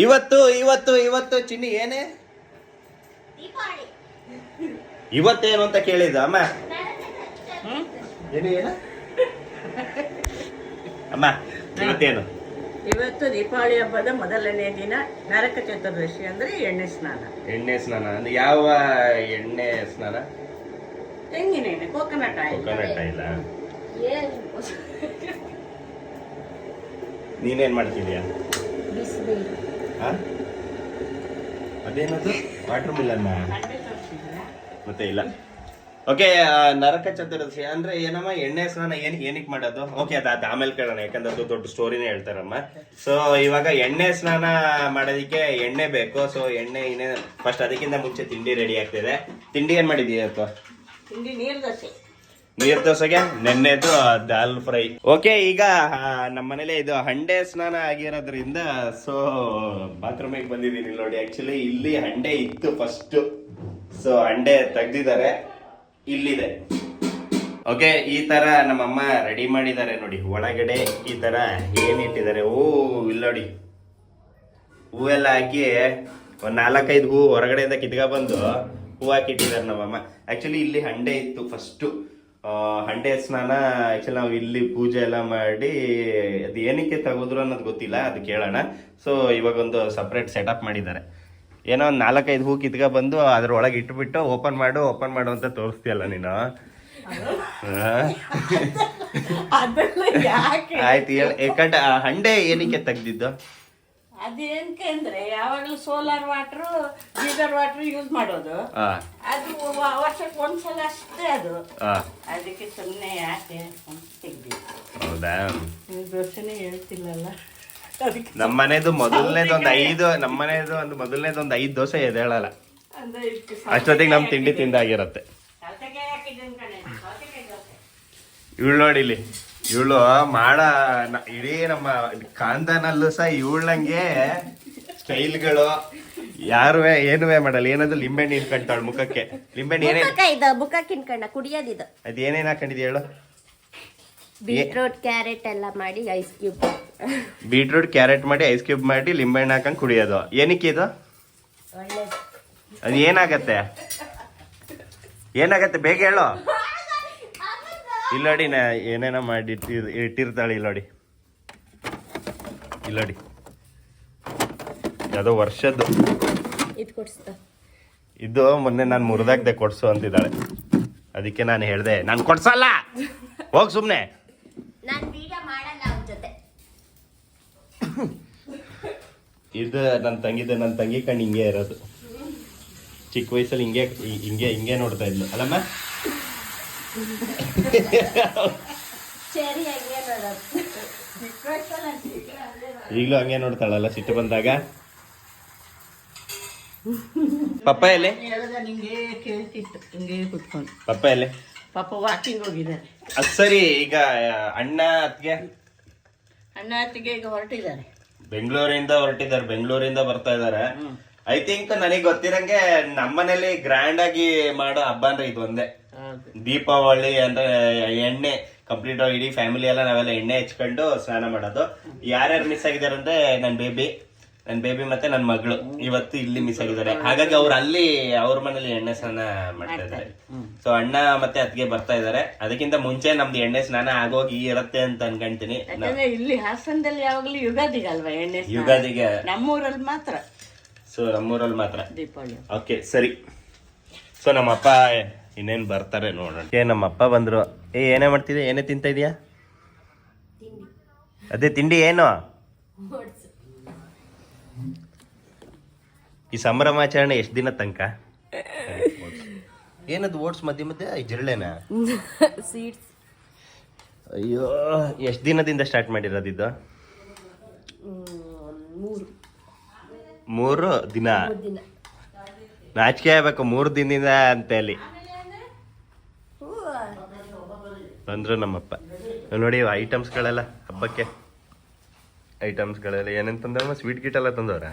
ಇವತ್ತು ಇವತ್ತು ಇವತ್ತು ಚಿನ್ನಿ ಏನೇ ಇವತ್ತೇನು ಅಂತ ಕೇಳಿದ ಅಮ್ಮ. ಏನು ಏನು ಅಮ್ಮ ಇವತ್ತೇನು? ಇವತ್ತು ದೀಪಾವಳಿ ಹಬ್ಬದ ಮೊದಲನೇ ದಿನ ನರಕ ಚತುರ್ದಶಿ ಅಂದ್ರೆ ಎಣ್ಣೆ ಸ್ನಾನ. ಎಣ್ಣೆ ಸ್ನಾನ ಅಂದ್ರೆ ಯಾವ ಎಣ್ಣೆ ಸ್ನಾನ? ತೆಂಗಿನ ಎಣ್ಣೆ, ಕೋಕೋನಟ್ ಆಯಿಲ್. Coconut oil. ನೀನೇನ್ ಮಾಡ್ತಿದ್ಯಾ? ಅದೇನದು ವಾಟರ್ ಮಿಲನ್ನ ಮತ್ತೆ ಇಲ್ಲ. ಓಕೆ, ನರಕ ಚತುರ್ದಶಿ ಅಂದ್ರೆ ಏನಮ್ಮ ಎಣ್ಣೆ ಸ್ನಾನ ಏನಕ್ಕೆ ಮಾಡೋದು? ಓಕೆ, ಅದಾದ ಆಮೇಲೆ ಕೇಳೋಣ, ಯಾಕಂದ್ರೆ ಅದು ದೊಡ್ಡ ಸ್ಟೋರಿನೇ ಹೇಳ್ತಾರಮ್ಮ. ಸೊ ಇವಾಗ ಎಣ್ಣೆ ಸ್ನಾನ ಮಾಡೋದಕ್ಕೆ ಎಣ್ಣೆ ಬೇಕು. ಸೊ ಎಣ್ಣೆ ಇನ್ನೇ ಫಸ್ಟ್ ಅದಕ್ಕಿಂತ ಮುಂಚೆ ತಿಂಡಿ ರೆಡಿ ಆಗ್ತಿದೆ. ತಿಂಡಿ ಏನ್ ಮಾಡಿದೀಯ ಅಪ್ಪ? ತಿಂಡಿ ನೀರ್ ದೋಸೆಗೆ ನೆನ್ನೆದು ದಾಲ್ ಫ್ರೈ. ಓಕೆ, ಈಗ ನಮ್ಮ ಮನೇಲಿ ಇದು ಹಂಡೆ ಸ್ನಾನ ಆಗಿರೋದ್ರಿಂದ ಸೊ ಬಾತ್ರೂಮಿಗೆ ಬಂದಿದ್ದೀನಿ ನೋಡಿ. ಆಕ್ಚುಲಿ ಇಲ್ಲಿ ಹಂಡೆ ಇತ್ತು ಫಸ್ಟ್, ಸೊ ಹಂಡೆ ತೆಗ್ದಿದ್ದಾರೆ, ಇಲ್ಲಿದೆ. ಓಕೆ, ಈ ತರ ನಮ್ಮಮ್ಮ ರೆಡಿ ಮಾಡಿದ್ದಾರೆ ನೋಡಿ. ಒಳಗಡೆ ಈ ತರ ಏನಿಟ್ಟಿದ್ದಾರೆ, ಇಲ್ಲಿ ನೋಡಿ ಹೂವೆಲ್ಲ ಹಾಕಿ ಒಂದ್ 4-5 ಹೂ ಹೊರಗಡೆಯಿಂದ ಕಿತ್ಕ ಬಂದು ಹೂ ಹಾಕಿಟ್ಟಿದ್ದಾರೆ ನಮ್ಮಮ್ಮ. ಆಕ್ಚುಲಿ ಇಲ್ಲಿ ಹಂಡೆ ಇತ್ತು ಫಸ್ಟ್. ಹಂಡೆ ಸ್ನಾನ ಆಕ್ಚುಲಿ ನಾವು ಇಲ್ಲಿ ಪೂಜೆ ಎಲ್ಲ ಮಾಡಿ ಅದು ಏನಕ್ಕೆ ತಗೋದ್ರು ಅನ್ನೋದು ಗೊತ್ತಿಲ್ಲ, ಅದು ಕೇಳೋಣ. ಸೊ ಇವಾಗ ಒಂದು ಸಪ್ರೇಟ್ ಸೆಟಪ್ ಮಾಡಿದ್ದಾರೆ. ಏನೋ ಒಂದು 4-5 ಹೂ ಕಿತ್ಕ ಬಂದು ಅದ್ರೊಳಗೆ ಇಟ್ಬಿಟ್ಟು ಓಪನ್ ಮಾಡು ಅಂತ ತೋರಿಸ್ತೀಯಲ್ಲ ನೀನು. ಆಯ್ತು ಹೇಳಿ. ಯಾಕಂದ್ರೆ ಹಂಡೆ ಏನಕ್ಕೆ ತೆಗ್ದಿದ್ದು? ಅದೇನಕ್ಕೆ ಅಂದ್ರೆ ಯಾವಾಗಲೂ solar water, geyser water use ಮಾಡೋದು. ಅದು ವರ್ಷಕ್ಕೆ ಒಂದ್ಸಲ ಅಷ್ಟೇ ಅದು. ಅದಕ್ಕೆ ಸುಮ್ಮನೆ ಯಾಕೆ ತೆಗ್ದಿ. ಹೌದಾ? ದೋಸೆನೇ ಹೇಳ್ತಿಲ್ಲಲ್ಲ. ನಮ್ಮ ಮನೇದು ಮೊದಲನೇದೊಂದು 5 ದೋಸೆ ಎದೇಳಲ್ಲ. ಅಷ್ಟೊತ್ತಿಗೆ ನಮ್ ತಿಂಡಿ ತಿಂದಾಗಿರತ್ತೆ. ಇವಳು ನೋಡಿಲಿ, ಇವಳು ಮಾಡ ಇಡೀ ನಮ್ಮ ಕಾಂತನಲ್ಲೂ ಸಹ ಇವಳಂಗೆ ಸ್ಟೈಲ್ಗಳು ಯಾರು ಏನುವೆ ಮಾಡಲ್ಲ. ಏನಾದ್ರು ಲಿಂಬೆಹಣ್ಣು ಇಟ್ಕೊಂತಾಳು ಮುಖಕ್ಕೆ. ಲಿಂಬೆಹಣ್ಣು ಮುಖಕ್ಕಿನ್ಕಂಡ ಕುಡಿಯೋದಿದು. ಅದ್ ಏನೇನ್ ಹಾಕೊಂಡಿದ್ಯ ಹೇಳು? ಬೀಟ್ರೂಟ್ ಕ್ಯಾರೆಟ್ ಎಲ್ಲ ಮಾಡಿ ಐಸ್ ಕ್ಯೂಬ್. ಬೀಟ್ರೂಟ್ ಕ್ಯಾರೆಟ್ ಮಾಡಿ ಐಸ್ ಕ್ಯೂಬ್ ಮಾಡಿ ಲಿಂಬೆಹಣ್ಣು ಹಾಕೊಂಡ್ ಕುಡಿಯೋದು. ಏನಕ್ಕೆ ಇದು? ಅದು ಏನಾಗತ್ತೆ ಬೇಗ ಹೇಳು. ಇಲ್ಲೋಡಿ, ಏನೇನೋ ಮಾಡಿ ಇಟ್ಟಿರ್ತಾಳೆ. ಇಲ್ಲೋಡಿ ಯಾವುದೋ ವರ್ಷದ್ದು ಇದು. ಮೊನ್ನೆ ನಾನು ಮುರಿದಾಕ್ದೆ ಕೊಡ್ಸು ಅಂತಿದ್ದಾಳೆ. ಅದಕ್ಕೆ ನಾನು ಹೇಳ್ದೆ ನಾನು ಕೊಡ್ಸಲ್ಲ, ಹೋಗ್ ಸುಮ್ನೆ. ಇದು ನನ್ನ ತಂಗಿ ಕಣ್ಣು ಹಿಂಗೆ ಇರೋದು. ಚಿಕ್ಕ ವಯಸ್ಸಲ್ಲಿ ಹಿಂಗೆ ನೋಡ್ತಾ ಇದ್ಲು ಅಲ್ಲಮ್ಮ. ಈಗಲೂ ಹಂಗೆ ನೋಡ್ತಾಳಲ್ಲ ಸಿಟ್ಟು ಬಂದಾಗ. ಪಪ್ಪ ಎಲ್ಲಿ? ಪಪ್ಪ ಎಲ್ಲಿ? ಪಾಪ ವಾಕಿಂಗ್ ಹೋಗಿದ್ದಾರೆ. ಅದು ಸರಿ. ಈಗ ಅಣ್ಣ ಅತ್ತಿಗೆ ಈಗ ಹೊರಟಿದ್ದಾರೆ. ಬೆಂಗಳೂರಿಂದ ಬರ್ತಾ ಇದಾರೆ. ಐ ಥಿಂಕ್ ನನಗೆ ಗೊತ್ತಿರಂಗೆ ನಮ್ಮನೇಲಿ ಗ್ರ್ಯಾಂಡ್ ಆಗಿ ಮಾಡೋ ಹಬ್ಬ ಅಂದ್ರೆ ಇದು ಒಂದೇ. ದೀಪಾವಳಿ ಅಂದ್ರೆ ಎಣ್ಣೆ ಕಂಪ್ಲೀಟ್ ಇಡೀ ಫ್ಯಾಮಿಲಿ ಎಲ್ಲ ನಾವೆಲ್ಲ ಎಣ್ಣೆ ಹಚ್ಕೊಂಡು ಸ್ನಾನ ಮಾಡೋದು. ಯಾರ್ಯಾರು ಮಿಸ್ ಆಗಿದ್ದಾರೆ ಅಂದ್ರೆ ನನ್ನ ಬೇಬಿ ಮತ್ತೆ ನನ್ನ ಮಗಳು ಇವತ್ತು ಇಲ್ಲಿ ಮಿಸ್ ಆಗಿದ್ದಾರೆ. ಹಾಗಾಗಿ ಅವ್ರು ಅಲ್ಲಿ ಅವ್ರ ಮನೇಲಿ ಎಣ್ಣೆ ಸ್ನಾನ ಮಾಡ್ತಾ ಇದ್ದಾರೆ. ಸೊ ಅಣ್ಣ ಮತ್ತೆ ಅತ್ತಿಗೆ ಬರ್ತಾ ಇದಾರೆ. ಅದಕ್ಕಿಂತ ಮುಂಚೆ ನಮ್ದು ಎಣ್ಣೆ ಸ್ನಾನ ಆಗೋಗಿ ಇರತ್ತೆ ಅಂತ ಅನ್ಕೊಂತೀನಿ. ಇಲ್ಲಿ ಹಾಸನದಲ್ಲಿ ಯಾವಾಗ್ಲೂ ಯುಗಾದಿಗೆ ಅಲ್ವಾ ಎಣ್ಣೆ? ಯುಗಾದಿಗೆ ನಮ್ಮೂರಲ್ಲಿ ಮಾತ್ರ. ಸೊ ನಮ್ಮೂರಲ್ಲಿ ಮಾತ್ರ ದೀಪಾವಳಿ. ಓಕೆ ಸರಿ. ಸೊ ನಮ್ಮಪ್ಪ ಇನ್ನೇನು ಬರ್ತಾರೆ ನೋಡೋಣ. ನಮ್ಮಪ್ಪ ಬಂದ್ರು. ಏನೇ ಮಾಡ್ತಿದ್ಯಾ? ಏನೇ ತಿಂತ ಇದೀಯಾ? ಅದೇ ತಿಂಡಿ ಏನು? ಈ ಸಂಭ್ರಮಾಚರಣೆ ಎಷ್ಟು ದಿನ ತನಕ? ಏನದು ಓಟ್ಸ್ ಮಧ್ಯೆ ಜಿರಳೆನಾ? ಸೀಡ್ಸ್. ಅಯ್ಯೋ, ಎಷ್ಟು ದಿನದಿಂದ ಸ್ಟಾರ್ಟ್ ಮಾಡಿರೋದಿದ್ದು? 3 ದಿನ. ನಾಚಿಕೆ ಆಗ್ಬೇಕು 3 ದಿನದಿಂದ ಅಂತ ಹೇಳಿ ಬಂದ್ರು ನಮ್ಮಪ್ಪ. ನೋಡಿ ಐಟಮ್ಸ್ಗಳೆಲ್ಲ ಹಬ್ಬಕ್ಕೆ ಏನೇನು ತಂದವ? ಸ್ವೀಟ್ ಗಿಟ್ ಎಲ್ಲ ತಂದವ್ರ?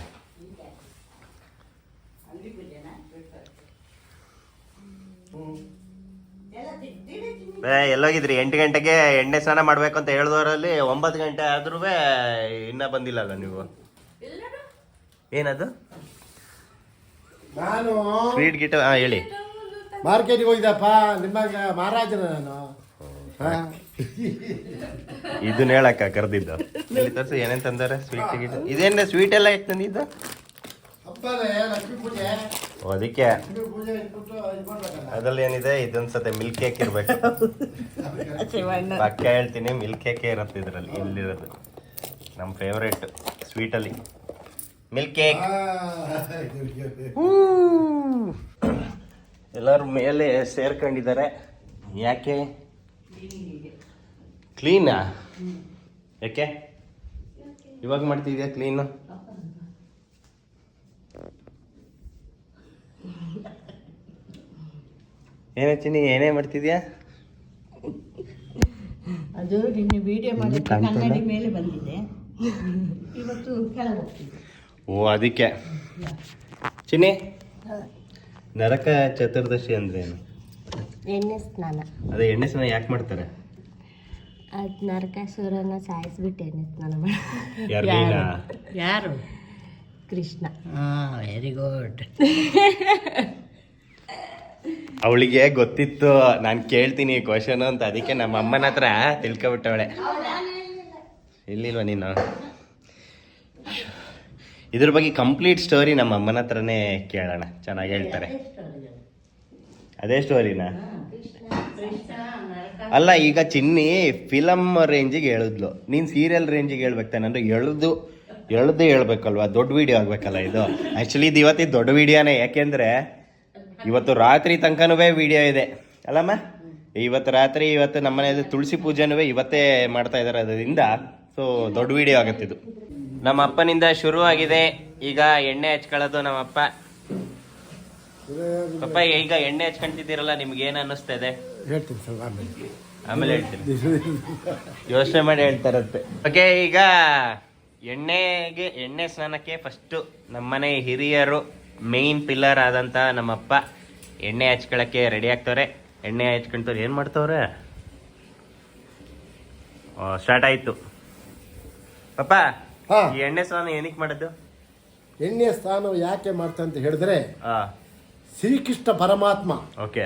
ಎಲ್ಲೋಗಿದ್ರಿ? 8 ಗಂಟೆಗೆ ಎಣ್ಣೆ ಸ್ನಾನ ಮಾಡ್ಬೇಕು ಅಂತ ಹೇಳಿದವರಲ್ಲಿ 9 ಗಂಟೆ ಆದ್ರೂ ಇನ್ನ ಬಂದಿಲ್ಲಲ್ಲ ನೀವು. ಏನದು ನಾನು ಸ್ವೀಟ್ ಗಿಟ್ ಹೇಳಿ. ಮಾರ್ಕೆಟ್ಗೆ ಹೋಗಿದ್ದಪ್ಪ ನಿಮ್ಮ ಮಹಾರಾಜನ ನಾನು. ಹಾ. ಇದನ್ನ ಹೇಳಕ್ಕ ಕರೆದಿದ್ದು. ಇಲ್ಲಿ ತೋರಿಸಿ ಏನೇನ್ ತಂದಾರೆ ಸ್ವೀಟ್ ಗಿಟ್. ಇದೇನ ಸ್ವೀಟ್ ಎಲ್ಲ ಯಾಕೆ ತಂದಿದ್ದು? ಹಬ್ಬನೇ ಲಕ್ಷ್ಮೀ ಪೂಜೆ. ಓ, ಅದಕ್ಕೆ ಲಕ್ಷ್ಮೀ ಪೂಜೆ ಇಟ್ಬಿಟ್ಟು ಇದು ಮಾಡ್ಬೇಕಲ್ಲ. ಅದ್ರಲ್ಲಿ ಏನಿದೆ ಇದೊಂದ್ಸತೆ ಮಿಲ್ಕ್ ಕೇಕ್ ಇರ್ಬೇಕು. ಪಕ್ಕ ಹೇಳ್ತೀನಿ, ಮಿಲ್ಕ್ ಕೇಕ್ ಇರುತ್ತೆ ಇದ್ರಲ್ಲಿ. ಇಲ್ಲಿರೋದು ನಮ್ಮ ಫೇವ್ರೇಟ್ ಸ್ವೀಟ್ ಅಲ್ಲಿ ಮಿಲ್ಕ್ ಕೇಕ್. ಎಲ್ಲರೂ ಮೇಲೆ ಸೇರ್ಕೊಂಡಿದ್ದಾರೆ. ಯಾಕೆ? ಕ್ಲೀನಾ? ಯಾಕೆ ಇವಾಗ ಮಾಡ್ತಿದ್ಯಾ ಕ್ಲೀನು? ಏನಚ್ಚಿನಿ, ಏನೇ ಮಾಡ್ತಿದ್ಯಾ? ಅದು ನಿನ್ನೆ ವಿಡಿಯೋ ಮಾಡಿ ಕನ್ನಡಿ ಮೇಲೆ ಬಂದಿದೆ, ಇವತ್ತು ಕೆಳಗೆ ಹೋಗ್ತಿದೆ. ಓ, ಅದಕ್ಕೆ. ಚಿನ್ನಿ, ನರಕ ಚತುರ್ದಶಿ ಅಂದ್ರೆ ಏನು? ಎಣ್ಣೆ ಸ್ನಾನ. ಅದೇ ಎಣ್ಣೆ ಸ್ನಾನ ಯಾಕೆ ಮಾಡ್ತಾರೆ? ಅದ್ ನರಕಾಸುರನ ಸಾಯಿಸ್ಬಿಟ್ಟು ಎಣ್ಣೆ ಸ್ನಾನ ಮಾಡಿ. ಯಾರು? ಕೃಷ್ಣ. Very good. ಅವಳಿಗೆ ಗೊತ್ತಿತ್ತು ನಾನು ಕೇಳ್ತೀನಿ ಕ್ವಶನ್ ಅಂತ, ಅದಕ್ಕೆ ನಮ್ಮ ಅಮ್ಮನ ಹತ್ರ ತಿಳ್ಕೊಬಿಟ್ಟವಳೆ. ಇಲ್ಲಿಲ್ವ ನೀನು? ಇದ್ರ ಬಗ್ಗೆ ಕಂಪ್ಲೀಟ್ ಸ್ಟೋರಿ ನಮ್ಮ ಅಮ್ಮನ ಹತ್ರನೇ ಕೇಳೋಣ, ಚೆನ್ನಾಗಿ ಹೇಳ್ತಾರೆ. ಅದೇ ಸ್ಟೋರಿನಾ? ಅಲ್ಲ, ಈಗ ಚಿನ್ನಿ ಫಿಲಮ್ ರೇಂಜಿಗೆ ಹೇಳಿದ್ಲು, ನೀನು ಸೀರಿಯಲ್ ರೇಂಜಿಗೆ ಹೇಳ್ಬೇಕು ತಾನೆ. ಅಂದ್ರೆ ಎಳ್ದು ಹೇಳ್ಬೇಕಲ್ವಾ, ದೊಡ್ಡ ವಿಡಿಯೋ ಆಗ್ಬೇಕಲ್ಲ ಇದು. ಆ್ಯಕ್ಚುಲಿ ಇದು ಇವತ್ತಿದ್ದು ದೊಡ್ಡ ವಿಡಿಯೋನೇ, ಯಾಕೆಂದರೆ ಇವತ್ತು ರಾತ್ರಿ ತನಕನೂ ವಿಡಿಯೋ ಇದೆ ಅಲ್ಲಮ್ಮ. ಇವತ್ತು ರಾತ್ರಿ, ಇವತ್ತು ನಮ್ಮನೇಲಿ ತುಳಸಿ ಪೂಜೆನೂ ಇವತ್ತೇ ಮಾಡ್ತಾ ಇದ್ದಾರೆ, ಅದರಿಂದ ಸೊ ದೊಡ್ಡ ವಿಡಿಯೋ ಆಗತ್ತಿದು. ನಮ್ಮ ಅಪ್ಪನಿಂದ ಶುರು ಆಗಿದೆ ಈಗ ಎಣ್ಣೆ ಹಚ್ಕೊಳ್ಳೋದು. ನಮ್ಮಪ್ಪ ಪಪ್ಪ ಈಗ ಎಣ್ಣೆ ಹಚ್ಕೊಂತಿದ್ದೀರಲ್ಲ, ನಿಮ್ಗೆ ಏನು ಅನ್ನಿಸ್ತಾ ಇದೆ? ಹೇಳ್ತೀನಿ ಸರ್ ಆಮೇಲೆ ಹೇಳ್ತೀನಿ, ಯೋಚನೆ ಮಾಡಿ ಹೇಳ್ತಾರಂತೆ. ಓಕೆ, ಈಗ ಎಣ್ಣೆ ಸ್ನಾನಕ್ಕೆ ಫಸ್ಟು ನಮ್ಮನೆ ಹಿರಿಯರು ಮೇನ್ ಪಿಲ್ಲರ್ ಆದಂತ ನಮ್ಮಪ್ಪ ಎಣ್ಣೆ ಹಚ್ಕೊಳಕ್ಕೆ ರೆಡಿ ಆಗ್ತವ್ರೆ. ಎಣ್ಣೆ ಹಚ್ಕೊಂತವ್ರೆ. ಏನ್ ಮಾಡ್ತವ್ರೆ? ಸ್ಟಾರ್ಟ್ ಆಯ್ತು. ಪಪ್ಪ, ಹಾ. ಈ ಎಣ್ಣೆ ಸ್ನಾನ ಏನಕ್ಕೆ ಮಾಡೋದು? ಎಣ್ಣೆ ಸ್ನಾನ ಯಾಕೆ ಮಾಡ್ತಾ ಅಂತ ಹೇಳಿದ್ರೆ, ಆ ಶ್ರೀಕೃಷ್ಣ ಪರಮಾತ್ಮ ಓಕೆ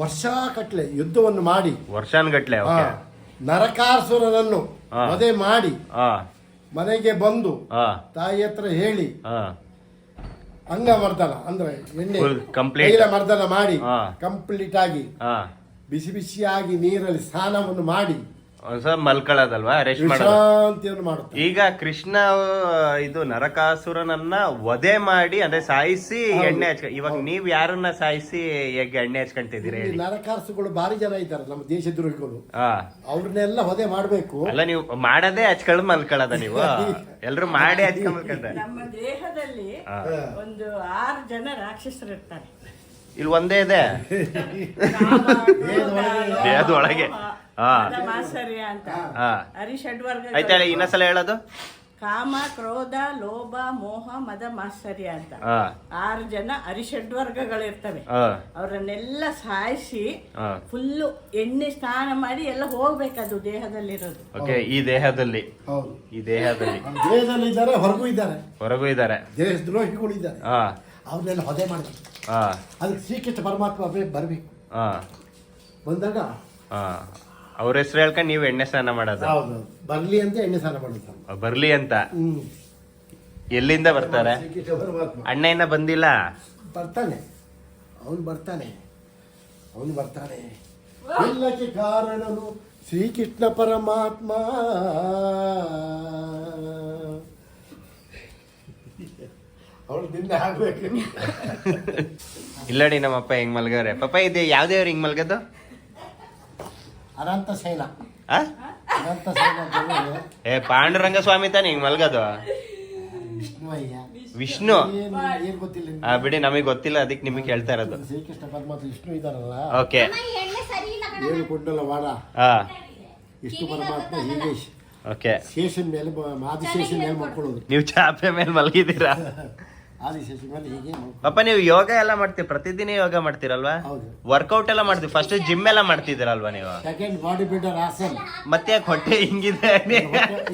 ವರ್ಷಾಕಟ್ಲೆ ಯುದ್ಧವನ್ನು ಮಾಡಿ ವರ್ಷಾನ್ಗಟ್ಲೆ. ಓಕೆ. ನರಕಾಸುರನನ್ನು ಹಾ. ವಧೆ ಮಾಡಿ ಆ ಮನೆಗೆ ಬಂದು ಆ ತಾಯಿ ಹತ್ರ ಹೇಳಿ ಆ ಅಂಗ ಮರ್ದನ ಅಂದ್ರೆ ಎಣ್ಣೆ Full complete. ತೈಲ ಮರ್ದನ ಮಾಡಿ ಹಾ. ಕಂಪ್ಲೀಟ್ ಆಗಿ ಆ ಬಿಸಿ ಬಿಸಿಯಾಗಿ ನೀರಲ್ಲಿ ಸ್ನಾನವನ್ನು ಮಾಡಿ ಒಂದ್ಸಲ ಮಲ್ಕೊಳ್ಳೋದಲ್ವಾ, ರೆಸ್ಟ್ ಮಾಡೋದು. ವಿಶ್ರಾಂತಿಯನ್ನು ಮಾಡುತ್ತಾರೆ. ಈಗ ಕೃಷ್ಣ ಇದು ನರಕಾಸುರನನ್ನ ವಧೆ ಮಾಡಿ ಅಂದ್ರೆ ಸಾಯಿಸಿ ಎಣ್ಣೆ ಹಚ್ಕ. ಇವಾಗ ನೀವ್ ಯಾರನ್ನ ಸಾಯಿಸಿ ಹೇಗೆ ಎಣ್ಣೆ ಹಚ್ಕೊಂತಿದ್ದೀರಿ ಇಲ್ಲಿ ಹೇಳಿ? ನರಕಾಸುಗಳು ಭಾರಿ ಜನ ಇದ್ದಾರೆ ನಮ್ಮ ದೇಶದ್ರೋಹಿಗಳು, ಆ ಅವ್ರನ್ನೆಲ್ಲ ವಧೆ ಮಾಡ್ಬೇಕು. ಅಲ್ಲ, ನೀವು ಮಾಡದೇ ಹಚ್ಕೊಳ್ಳೋದು ಮಲ್ಕೊಳ್ಳೋದ ನೀವು? ಎಲ್ರು ಮಾಡಿ ಹಚ್ಕೊಂಡ್ ಮಲ್ಕೊಂಡ್ರೆ ನಮ್ಮ ದೇಹದಲ್ಲಿ ಆ. ಒಂದು 6 ಜನ ರಾಕ್ಷಸರು ಇರ್ತಾರೆ. ಇಲ್ಲಿ ಒಂದೇ ಇದೆ ದೇಹದೊಳಗೆ. ಹಾ ಮಾತ್ಸರ್ಯ ಅಂತ ಹಾ ಹರಿಷಡ್ವರ್ಗ. ಆಯ್ತಾ, ಇನ್ನೊಂದ್ಸಲ ಹೇಳೋದು? ಕಾಮ, ಕ್ರೋಧ, ಲೋಭ, ಮೋಹ, ಮದ, ಮಾತ್ಸರ್ಯ ಅಂತ ಹಾ 6 ಜನ ಹರಿಷಡ್ವರ್ಗಗಳಿರ್ತವೆ. ಹಾ ಅವ್ರನ್ನೆಲ್ಲ ಸಾಯಿಸಿ ಹಾ ಫುಲ್ಲು ಎಣ್ಣೆ ಸ್ನಾನ ಮಾಡಿ ಎಲ್ಲ ಹೋಗ್ಬೇಕದು ದೇಹದಲ್ಲಿರೋದು. ಓಕೆ. ಈ ದೇಹದಲ್ಲಿ, ಹೌದು, ಈ ದೇಹದಲ್ಲಿ ದೇಶದಲ್ಲಿ ಇದ್ದಾರೆ, ಹೊರಗೂ ಇದ್ದಾರೆ, ಹೊರಗೂ ಇದ್ದಾರೆ. ದೇಶದ್ರೋಹಿಗಳು ಇದ್ದಾರೆ, ಹಾ ಅವ್ರನ್ನೆಲ್ಲ ವಧೆ ಮಾಡಬೇಕು. ಹಾ ಅದಕ್ಕೆ ಶ್ರೀಕೃಷ್ಣ ಪರಮಾತ್ಮ ಬರಬೇಕು. ಹಾ ಬಂದಾಗ ಹಾ ಅವ್ರ ಹೆಸರು ಹೇಳ್ಕೊಂಡು ನೀವು ಎಣ್ಣೆ ಸ್ನಾನ ಮಾಡೋದು? ಹೌದು, ಬರ್ಲಿ ಅಂತ ಎಣ್ಣೆ ಸ್ನಾನ ಮಾಡುತ್ತಾರೆ. ಬರ್ಲಿ ಅಂತ. ಎಲ್ಲಿಂದ ಬರ್ತಾರೆ? ಶ್ರೀಕೃಷ್ಣ ಪರಮಾತ್ಮ ಅಣ್ಣ ಇನ್ನ ಬಂದಿಲ್ಲ. ಬರ್ತಾನೆ, ಅವನು ಬರ್ತಾನೆ. ಎಲ್ಲಕ್ಕೆ ಕಾರಣನು ಶ್ರೀಕೃಷ್ಣ ಪರಮಾತ್ಮ. ಅವಳು ನಿನ್ನೆ ಆಗ್ಬೇಕು. ಇಲ್ಲಡಿ ನಮ್ಮಪ್ಪ ಹೆಂಗ್ ಮಲ್ಗವ್ರೆ. ಪಪ್ಪ ಇದು ಯಾವ್ದೇವ್ರು ಹಿಂಗ್ ಮಲ್ಗದು? ಅನಂತ ಶೈಲ. ಆ? ಅನಂತ ಶೈಲ ಏ ಪಾಂಡುರಂಗ ಸ್ವಾಮಿ ತಾನೆ ಹಿಂಗ್ ಮಲ್ಗದು? ವಿಷ್ಣುವಯ್ಯ. ವಿಷ್ಣು? ಏನ್ ಗೊತ್ತಿಲ್ಲ ನಿಮ್ಗೆ? ಬಿಡಿ, ನಮಗೆ ಗೊತ್ತಿಲ್ಲ, ಅದಕ್ಕೆ ನಿಮಗೆ ಕೇಳ್ತಾ ಇರೋದು. ಶ್ರೀಕೃಷ್ಣ ಪರಮಾತ್ಮ ವಿಷ್ಣು ಇದಾರಲ್ಲ, ಓಕೆ. ಏನು ಕೊಟ್ಟಲ್ಲ ವಾಡ, ಹಾ ವಿಷ್ಣು ಪರಮಾತ್ಮ ಹೀಗೆ ಓಕೆ. ಶೇಷನ್ ಮೇಲೆ ಆದಿಶೇಷನ್ ಮೇಲೆ ಮಾಡ್ಕೊಳ್ಳೋದು. ನೀವು ಚಾಪೆ ಮೇಲೆ ಮಲಗಿದ್ದೀರಾ? ಆದಿಶೇಷನ್ ಮೇಲೆ ಹೀಗೆ ಮಾಡ್ಕೊಳ್ಳೋದು. ಪಾಪ ನೀವು ಯೋಗ ಎಲ್ಲ ಮಾಡ್ತೀವಿ, ಪ್ರತಿದಿನ ಯೋಗ ಮಾಡ್ತೀರಲ್ವಾ? ಹೌದು. ವರ್ಕೌಟ್ ಎಲ್ಲ ಮಾಡ್ತೀವಿ. ಫಸ್ಟ್ ಜಿಮ್ ಎಲ್ಲ ಮಾಡ್ತಿದ್ದೀರಲ್ವಾ ನೀವು? ಸೆಕೆಂಡ್ ಬಾಡಿ ಬಿಲ್ಡರ್ ಆಸನ್. ಮತ್ತೆ ಯಾಕೆ ಹೊಟ್ಟೆ ಹಿಂಗಿದೆ?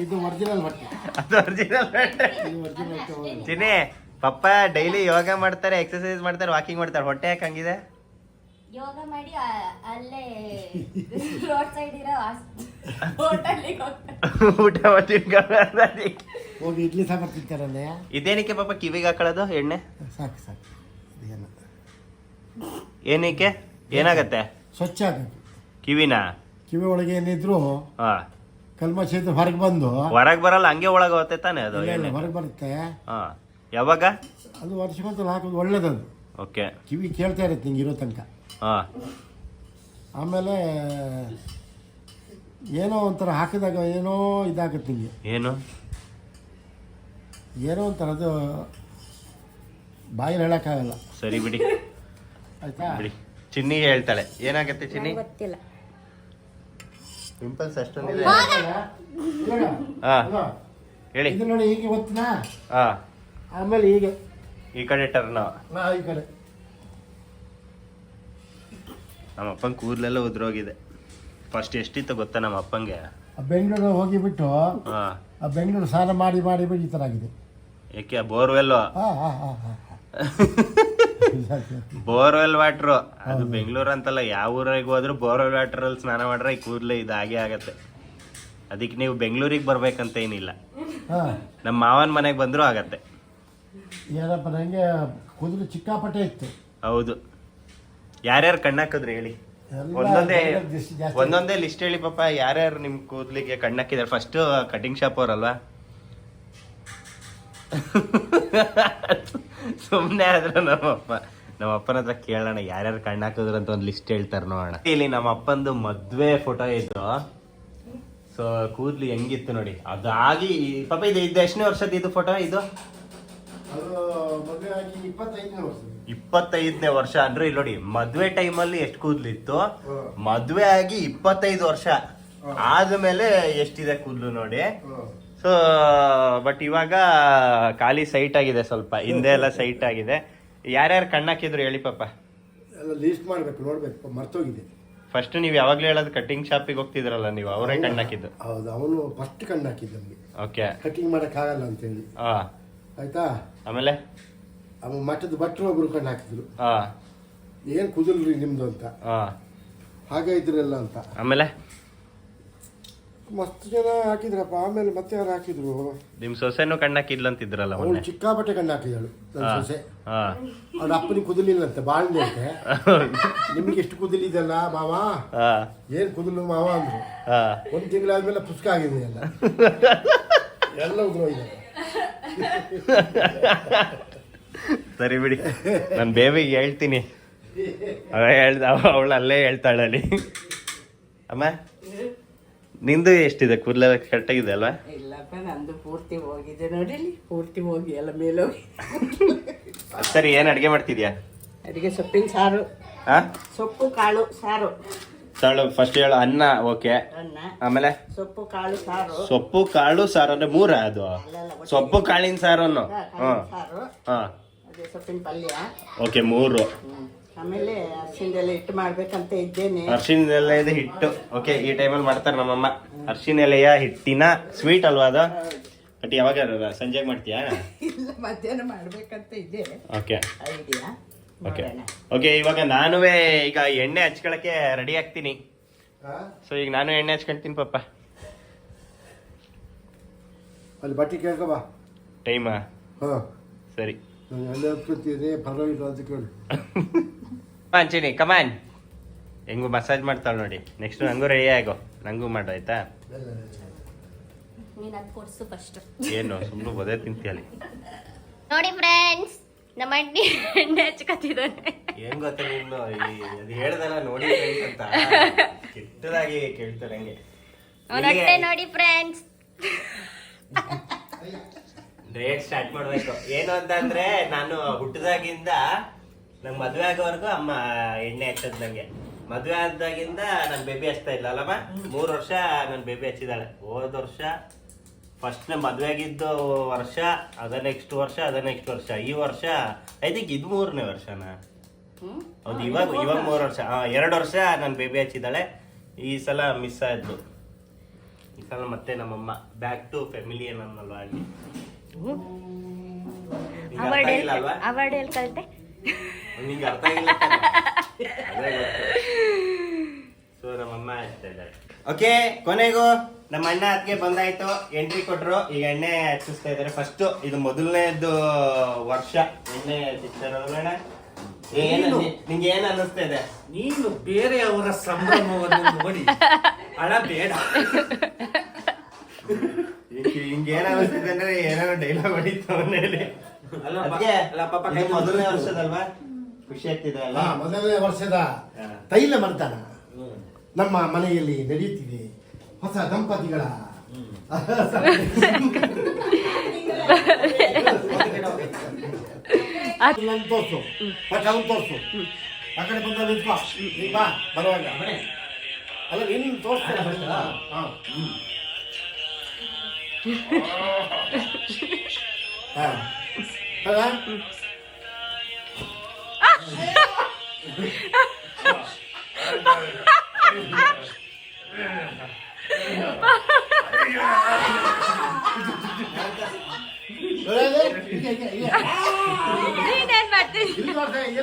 ಇದು ಒರಿಜಿನಲ್ ಹೊಟ್ಟೆ. ಅದು ಒರಿಜಿನಲ್ ಚಿನ್ನಿ ಪಪ್ಪ ಡೈಲಿ ಯೋಗ ಮಾಡ್ತಾರೆ, ಎಕ್ಸರ್ಸೈಸ್ ಮಾಡ್ತಾರೆ, ವಾಕಿಂಗ್ ಮಾಡ್ತಾರೆ. ಹೊಟ್ಟೆ ಯಾಕೆ ಹಂಗಿದೆ? ಯೋಗ ಮಾಡಿ ಅಲ್ಲೇ ರೋಡ್ ಸೈಡ್ ಇರೋ ಹೋಟೆಲಿಗೆ ಊಟ ಮಾಡ್ತೀನಿ. ಹೋಗಿ ಇಡ್ಲಿ ಸಾಂಬಾರು ತಿಂತಾರಲ್ಲ. ಇದೇನಕ್ಕೆ ಪಾಪ ಕಿವಿಗೆ ಹಾಕೊಳ್ಳೋದು ಎಣ್ಣೆ? ಸಾಕು ಸಾಕು. ಏನು ಏನಕ್ಕೆ? ಏನಾಗತ್ತೆ? ಸ್ವಚ್ಛ ಆಗಬೇಕು ಕಿವಿನ. ಕಿವಿ ಒಳಗೆ ಏನಿದ್ರು ಹಾ, ಕಲ್ಮಶ ಇದ್ದು ಹೊರಗೆ ಬಂದು ಹೊರಗ್ ಬರಲ್ಲ, ಹಂಗೆ ಒಳಗೆ ಹೋಗುತ್ತೆ ತಾನೆ ಅದು ಎಣ್ಣೆ? ಹೊರಗೆ ಬರುತ್ತೆ. ಹಾ, ಯಾವಾಗ? ಅದು ವರ್ಷಕ್ಕೊಂದ್ಸಲ ಹಾಕೋದು ಒಳ್ಳೇದದು. ಓಕೆ. ಕಿವಿ ಕೇಳ್ತಾ ಇರುತ್ತೆ ನಿಂಗೆ ಇರೋ ತನಕ. ಹಾ, ಆಮೇಲೆ ಏನೋ ಒಂಥರ ಹಾಕಿದಾಗ ಏನೋ ಇದಾಗುತ್ತೆ ನಿಂಗೆ, ಏನು? ಏನೋ ಒಂಥರ ಅದು ಬಾಯಲ್ಲಿ ಹೇಳೋಕ್ಕಾಗಲ್ಲ. ಸರಿ ಬಿಡಿ, ಆಯ್ತಾ? ಬಿಡಿ. ಚಿನ್ನಿಗೆ ಹೇಳ್ತಾಳೆ. ಏನಾಗತ್ತೆ ಚಿನ್ನಿ? ಗೊತ್ತಿಲ್ಲ. ಪಿಂಪಲ್ಸ್ ಅಷ್ಟೊಂದಿದೆ. ಇವಾಗ, ಹಾ, ಅಲ್ವಾ? ಹೇಳಿ. ಇದು ನೋಡಿ ಹೀಗೆ ಒತ್ತಿನ, ಹಾ, ಆಮೇಲೆ ಹೀಗೆ ಈ ಕಡೆ ಟರ್ನ್. ಈ ಕಡೆ. ನಮ್ಮ ಅಪ್ಪನ ಕೂದಲೆಲ್ಲ ಉದ್ರೋಗಿದೆ. ಫಸ್ಟ್ ಎಷ್ಟಿತ್ತು ಗೊತ್ತಾ ನಮ್ಮ ಅಪ್ಪಂಗೆ? ಆ ಬೆಂಗಳೂರು ಹೋಗಿಬಿಟ್ಟು ಹಾ, ಆ ಬೆಂಗಳೂರು ಸ್ನಾನ ಮಾಡಿ ಮಾಡಿ ಬಿಟ್ಟು ಈ ಥರ ಆಗಿದೆ. ಏಕೆ? ಬೋರ್ವೆಲ್. ಹಾಂ ಹಾಂ ಹಾಂ ಹಾಂ ಬೋರ್ವೆಲ್ ವಾಟ್ರು. ಅದು ಬೆಂಗಳೂರು ಅಂತಲ್ಲ, ಯಾವ ಊರಿಗೆ ಹೋದ್ರು ಬೋರ್ವೆಲ್ ವಾಟರ್ ಅಲ್ಲಿ ಸ್ನಾನ ಮಾಡ್ರೆ ಈ ಕೂದಲೇ ಇದಾಗೆ ಆಗತ್ತೆ. ಅದಕ್ಕೆ ನೀವು ಬೆಂಗಳೂರಿಗೆ ಬರ್ಬೇಕಂತ ಏನಿಲ್ಲ, ಹಾಂ. ನಮ್ಮ ಮಾವನ ಮನೆಗೆ ಬಂದರೂ ಆಗತ್ತೆ. ಏನಪ್ಪ ನನಗೆ ಕೂದಲು ಚಿಕ್ಕಾಪಟ್ಟೆ ಇತ್ತು. ಹೌದು. ಯಾರ್ಯಾರು ಕಣ್ಣಾಕಿದ್ರಿ ಹೇಳಿ? ಎಲ್ಲ ಒಂದೊಂದೇ ಜಾಸ್ತಿ. ಒಂದೊಂದೇ ಲಿಸ್ಟ್ ಹೇಳಿ ಪಾಪ. ಯಾರ್ಯಾರು ನಿಮ್ ಕೂದಲಿಗೆ ಕಣ್ಣಾಕಿದಾರೆ? ಫಸ್ಟ್ ಕಟಿಂಗ್ ಶಾಪ್ ಅವರಲ್ವಾ? ಸುಮ್ಮನೆ ಆದ್ರೆ ನಮ್ಮ ಅಪ್ಪನ ಹತ್ರ ಕೇಳೋಣ ಯಾರ್ಯಾರು ಕಣ್ಣಾಕಿದ್ರು ಅಂತ ಒಂದು ಲಿಸ್ಟ್ ಹೇಳ್ತಾರೆ ನೋಡೋಣ. ಇಲ್ಲಿ ನಮ್ಮ ಅಪ್ಪಂದು ಮದ್ವೆ ಫೋಟೋ ಇದ್ದು. ಸೊ ಕೂದ್ಲು ಹೆಂಗಿತ್ತು ನೋಡಿ. ಅದಾಗಿ ಪಾಪ ಇದು ಎಷ್ಟನೇ ವರ್ಷದ ಇದು ಫೋಟೋ? ಇದು ಅದು ಮದುವೆ ಆಗಿ 25ನೇ ವರ್ಷ. 25ನೇ ವರ್ಷ ಅಂದ್ರೆ ಇಲ್ಲಿ ನೋಡಿ, ಮದ್ವೆ ಟೈಮಲ್ಲಿ ಎಷ್ಟು ಕೂದ್ಲಿತ್ತು, ಮದ್ವೆ ಆಗಿ 25 ವರ್ಷ ಆದ್ಮೇಲೆ ಎಷ್ಟಿದೆ ಕೂದ್ಲು ನೋಡಿ. ಸೊ ಬಟ್ ಇವಾಗ ಖಾಲಿ ಸೈಟ್ ಆಗಿದೆ, ಸ್ವಲ್ಪ ಹಿಂದೆ ಎಲ್ಲ ಸೈಟ್ ಆಗಿದೆ. ಯಾರ್ಯಾರು ಕಣ್ಣಾಕಿದ್ರು ಹೇಳಿ ಪಾಪ? ಎಲ್ಲ ಲೀಸ್ಟ್ ಮಾಡಬೇಕು, ನೋಡ್ಬೇಕು, ಮರ್ತೋಗಿದೆ. ಫಸ್ಟ್ ನೀವು ಯಾವಾಗ್ಲೂ ಹೇಳೋದು ಕಟಿಂಗ್ ಶಾಪಿಗೆ ಹೋಗ್ತಿದ್ರಲ್ಲ ನೀವು, ಅವರೇ ಕಣ್ಣಾಕಿದ್ದು? ಹೌದು, ಅವನು ಫಸ್ಟ್ ಕಣ್ಣು ಹಾಕಿದ್ದ ನಮಗೆ. ಓಕೆ. ಕಟಿಂಗ್ ಮಾಡೋಕ್ಕಾಗಲ್ಲ ಅಂತೇಳಿ. ಹಾ, ಆಯ್ತಾ? ಆಮೇಲೆ ಅವ ಮಠದ ಭಟ್ರು ಒಬ್ರು ಕಣ್ಣು ಹಾಕಿದ್ರು. ಹಾ, ಏನು ಕುದಲ್ರಿ ನಿಮ್ದು ಅಂತ. ಹಾ, ಹಾಗೆ ಇದ್ರಲ್ಲ ಅಂತ. ಆಮೇಲೆ ಮಸ್ತ್ ಜನ ಹಾಕಿದ್ರಪ್ಪ. ಆಮೇಲೆ ಮತ್ತೆ ಯಾರು ಹಾಕಿದ್ರು? ನಿಮ್ ಸೊಸೆನೂ ಕಣ್ಣಾಕಿದ್ಲು ಅಂತಿದ್ರಲ್ಲ ಅವಳು ಮೊನ್ನೆ. ಚಿಕ್ಕಾಪಟ್ಟೆ ಕಣ್ಣು ಹಾಕಿದಳು ನನ್ನ ಸೊಸೆ. ಹಾ, ಅವ್ರ ಅಪ್ಪನಿಗೆ ಕುದಲಿಲ್ಲಂತೆ, ಬಾಳ್ದೆ ಅಂತೆ. ನಿಮಗೆ ಎಷ್ಟು ಕುದಲಿದಲ್ಲ ಮಾವ, ಹಾ, ಏನ್ ಕುದಲು ಮಾವ ಅಂದ್ರು. ಹಾ. 1 ತಿಂಗಳಾದ್ಮೇಲೆ ಪುಸ್ತಕ ಆಗಿದೆ ಎಲ್ಲ ಎಲ್ಲ ಉದ್ರೋಗಿದೆ. ಸರಿ ಬಿಡಿ, ನಾನು ಬೇಬಿಗೆ ಹೇಳ್ತೀನಿ. ಅವಳು ಅಲ್ಲೇ ಹೇಳ್ತಾಳಲ್ಲಿ. ಅಮ್ಮ ನಿಂದು ಎಷ್ಟಿದೆ ಕೂದಲೆಲ್ಲ ಕರೆಕ್ಟಾಗಿದೆ ಅಲ್ವಾ? ಇಲ್ಲಪ್ಪ, ನಂದು ಪೂರ್ತಿ ಹೋಗಿದೆ ನೋಡಿ, ಪೂರ್ತಿ ಹೋಗಿ ಎಲ್ಲ ಮೇಲೋಗಿ. ಸರಿ, ಏನ್ ಅಡ್ಗೆ ಮಾಡ್ತಿದ್ಯಾ? ಅಡಿಗೆ ಸೊಪ್ಪಿನ ಸಾರು. ಹಾ, ಸೊಪ್ಪು ಕಾಳು ಸಾರು. ಸಾಳು ಫಸ್ಟ್ ಹೇಳು. ಅನ್ನ ಓಕೆ, ಅನ್ನ, ಆಮೇಲೆ ಸೊಪ್ಪು ಕಾಳು ಸಾರು. ಸೊಪ್ಪು ಕಾಳು ಸಾರು ಅಂದ್ರೆ ಮೂರ ಅದು? ಸೊಪ್ಪು ಕಾಳಿನ ಸಾರು ಅನ್ನು. ಹಾ, ಸಾರು, ಹಾ, ಅದೇ ಸೊಪ್ಪಿನ ಪಲ್ಯ. ಓಕೆ, 3. ಆಮೇಲೆ ಅರ್ಶಿಣದೆಲ್ಲ ಹಿಟ್ಟು ಮಾಡ್ಬೇಕಂತ ಇದ್ದೇನೆ. ಅರ್ಶಿನ ಎಲೆದು ಹಿಟ್ಟು. ಓಕೆ, ಈ ಟೈಮಲ್ಲಿ ಮಾಡ್ತಾರೆ ನಮ್ಮಮ್ಮ ಅರ್ಶಿನ ಎಲೆಯ ಹಿಟ್ಟಿನ ಸ್ವೀಟ್ ಅಲ್ವಾ ಅದು? ಬಟ್ ಯಾವಾಗ ಸಂಜೆಗೆ ಮಾಡ್ತೀಯಾ? ಇಲ್ಲ, ಮಧ್ಯಾಹ್ನ ಮಾಡ್ಬೇಕಂತ ಇದೆ ಓಕೆ, ಐಡಿಯಾ. Okay, okay. ಇವಾಗ ನಾನು ಈಗ ಎಣ್ಣೆ ಹಚ್ಕೊಳಕ್ಕೆ ರೆಡಿ ಆಗ್ತೀನಿ. ಸೊ ಈಗ ನಾನು ಎಣ್ಣೆ ಹಚ್ಕೊಳ್ತೀನಿ ಪಾಪ. ಅಲ್ಲಿ ಬಟ್ಟೆ ಕೇಳ್ಕೊಬಾ. ಟೈಮಾ? ಹಾ, ಸರಿ. ನಾನು ಎಣ್ಣೆ ಹಚ್ಕೊತೀನಿ, ಪರವಾಗಿಲ್ಲ ಅಂತ ಕೇಳಿ. ಅಂಚಿನಿ ಕಮಾನ್, ಹೆಂಗು ಮಸಾಜ್ ಮಾಡ್ತಾಳೆ ನೋಡಿ. ನೆಕ್ಸ್ಟ್ ನಂಗೂ ರೆಡಿ ಆಗೋ, ನಂಗೂ ಮಾಡು ಆಯ್ತಾ? ನೀನು ಅದು ಕೊಡ್ಸು ಫಸ್ಟ್. ಏನು ಸುಮ್ಮನೆ ಬದೇ ತಿಂತೀಯಲ್ಲಿ. ನೋಡಿ ಫ್ರೆಂಡ್ಸ್, ನಮ್ಮ ಅಡ್ಡಿ ಎಣ್ಣೆ ಹಚ್ಕೊತಿದ್ದಾನೆ. ಏನ್ ಗೊತ್ತ ನೀನು ಅದು ಹೇಳ್ದಲ್ಲ ನೋಡಿ friends ಅಂತ ಕೆಟ್ಟದಾಗಿ ಕೇಳ್ತಾರೆ ಹಂಗೆ. ಅವನ ಹೊಟ್ಟೆ ನೋಡಿ ಫ್ರೆಂಡ್ಸ್. ಡಯಟ್ ಸ್ಟಾರ್ಟ್ ಮಾಡ್ಬೇಕು. ಏನು ಅಂತಂದ್ರೆ ನಾನು ಹುಟ್ಟಿದಾಗಿಂದ ನಂಗೆ ಮದ್ವೆ ಆಗೋವರೆಗೂ ಅಮ್ಮ ಎಣ್ಣೆ ಹಚ್ಚದ್ ನಂಗೆ. ಮದ್ವೆ ಆದಾಗಿಂದ ನನ್ ಬೇಬಿ ಹಚ್ತಾ ಇಲ್ಲ ಅಲ್ಲಮ್ಮ. 3 ವರ್ಷ ನನ್ ಬೇಬಿ ಹಚ್ಚಿದಾಳೆ. ಹೋದ ವರ್ಷ ಫಸ್ಟ್ ಮದ್ವೆ ಆಗಿದ್ದು ವರ್ಷ, ಅದ ನೆಕ್ಸ್ಟ್ ವರ್ಷ, ಈ ವರ್ಷ ಐ ಥಿಂಕ್ ಇದು 3ನೇ ವರ್ಷನ. ಹೌದು, ಇವಾಗ 3 ವರ್ಷ. 2 ವರ್ಷ ನನ್ ಬೇಬಿ ಹಚ್ಚಿದಾಳೆ. ಈ ಸಲ ಮಿಸ್ ಆಯ್ತು. ಈ ಸಲ ಮತ್ತೆ ನಮ್ಮಮ್ಮ ಬ್ಯಾಕ್ ಟು ಫ್ಯಾಮಿಲಿ ಏನನ್ನಲ್ವಾ ಅಲ್ಲಿ ಅವಾರ್ಡ್ ಎಲ್ಲಿ ಕಲಿತೆ? ನಿಂಗೆ ಅರ್ಥ ಆಗಿಲ್ಲ ತಾನೆ? ಅದೇ ಗೊತ್ತು. ಸೊ ನಮ್ಮಮ್ಮ ಹೇಳ್ತಾ ಇದ್ದಾರೆ. ಓಕೆ, ಕೊನೆಗೂ ನಮ್ಮ ಅಣ್ಣ ಅದಕ್ಕೆ ಬಂದಾಯ್ತು, ಎಂಟ್ರಿ ಕೊಟ್ರು. ಈಗ ಎಣ್ಣೆ ಹಚ್ಚಿಸ್ತಾ ಇದಾರೆ. ಫಸ್ಟ್ ಇದು ಮೊದಲನೇದು ವರ್ಷ ಎಣ್ಣೆ ಹಚ್ಚಿಸ್ತಾರಲ್ಲ ಅಣ್ಣ. ನಿಂಗೆ ಏನ್ ಅನ್ನಿಸ್ತಾ ಇದೆ? ನೀನು ಬೇರೆಯವರ ಸಂಭ್ರಮವನ್ನು ನೋಡಿ ಹಣ ಬೇಡ. ಹಿಂಗೇನ್ ಅನ್ನಿಸ್ತಿದೆ ಅಂದ್ರೆ ಏನಾದ್ರು ಡೈಲಾಗ್ ಹೊಡಿತು ಮನೇಲಿ. ಮೊದಲನೇ ವರ್ಷದಲ್ವಾ, ಖುಷಿ ಆಗ್ತಿದೆ ಅಲ್ಲ? ಮೊದಲನೇ ವರ್ಷದ ತೈಲ ಮರ್ದನ ನಮ್ಮ ಮನೆಯಲ್ಲಿ ನಡೆಯುತ್ತಿದೆ. ಹೊಸ ದಂಪತಿಗಳ ತೋರ್ಸು, ತೋರ್ಸು. ಆ ಕಡೆ ಬಂದ ನಿಂತ್ಕೋ. ನೀನ್ ಬಾ ಬರುವಾಗ. ಅಲ್ಲ ನೀನು ತೋರ್ಸ್ತಾ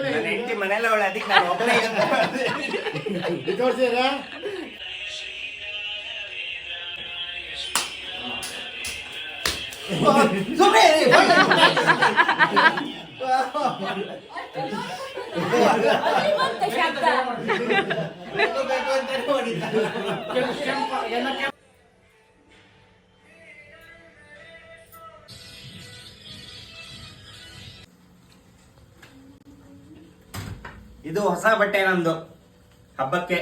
ನನ್ನ ಹೆಂಡತಿ ಮನೇಲಿ ಅವಳು, ಅದಕ್ಕೆ ನಾನು ಒಬ್ಬನೇ ತೋರ್ಸಿರ. ಇದು ಹೊಸ ಬಟ್ಟೆ ನಮ್ದು ಹಬ್ಬಕ್ಕೆ.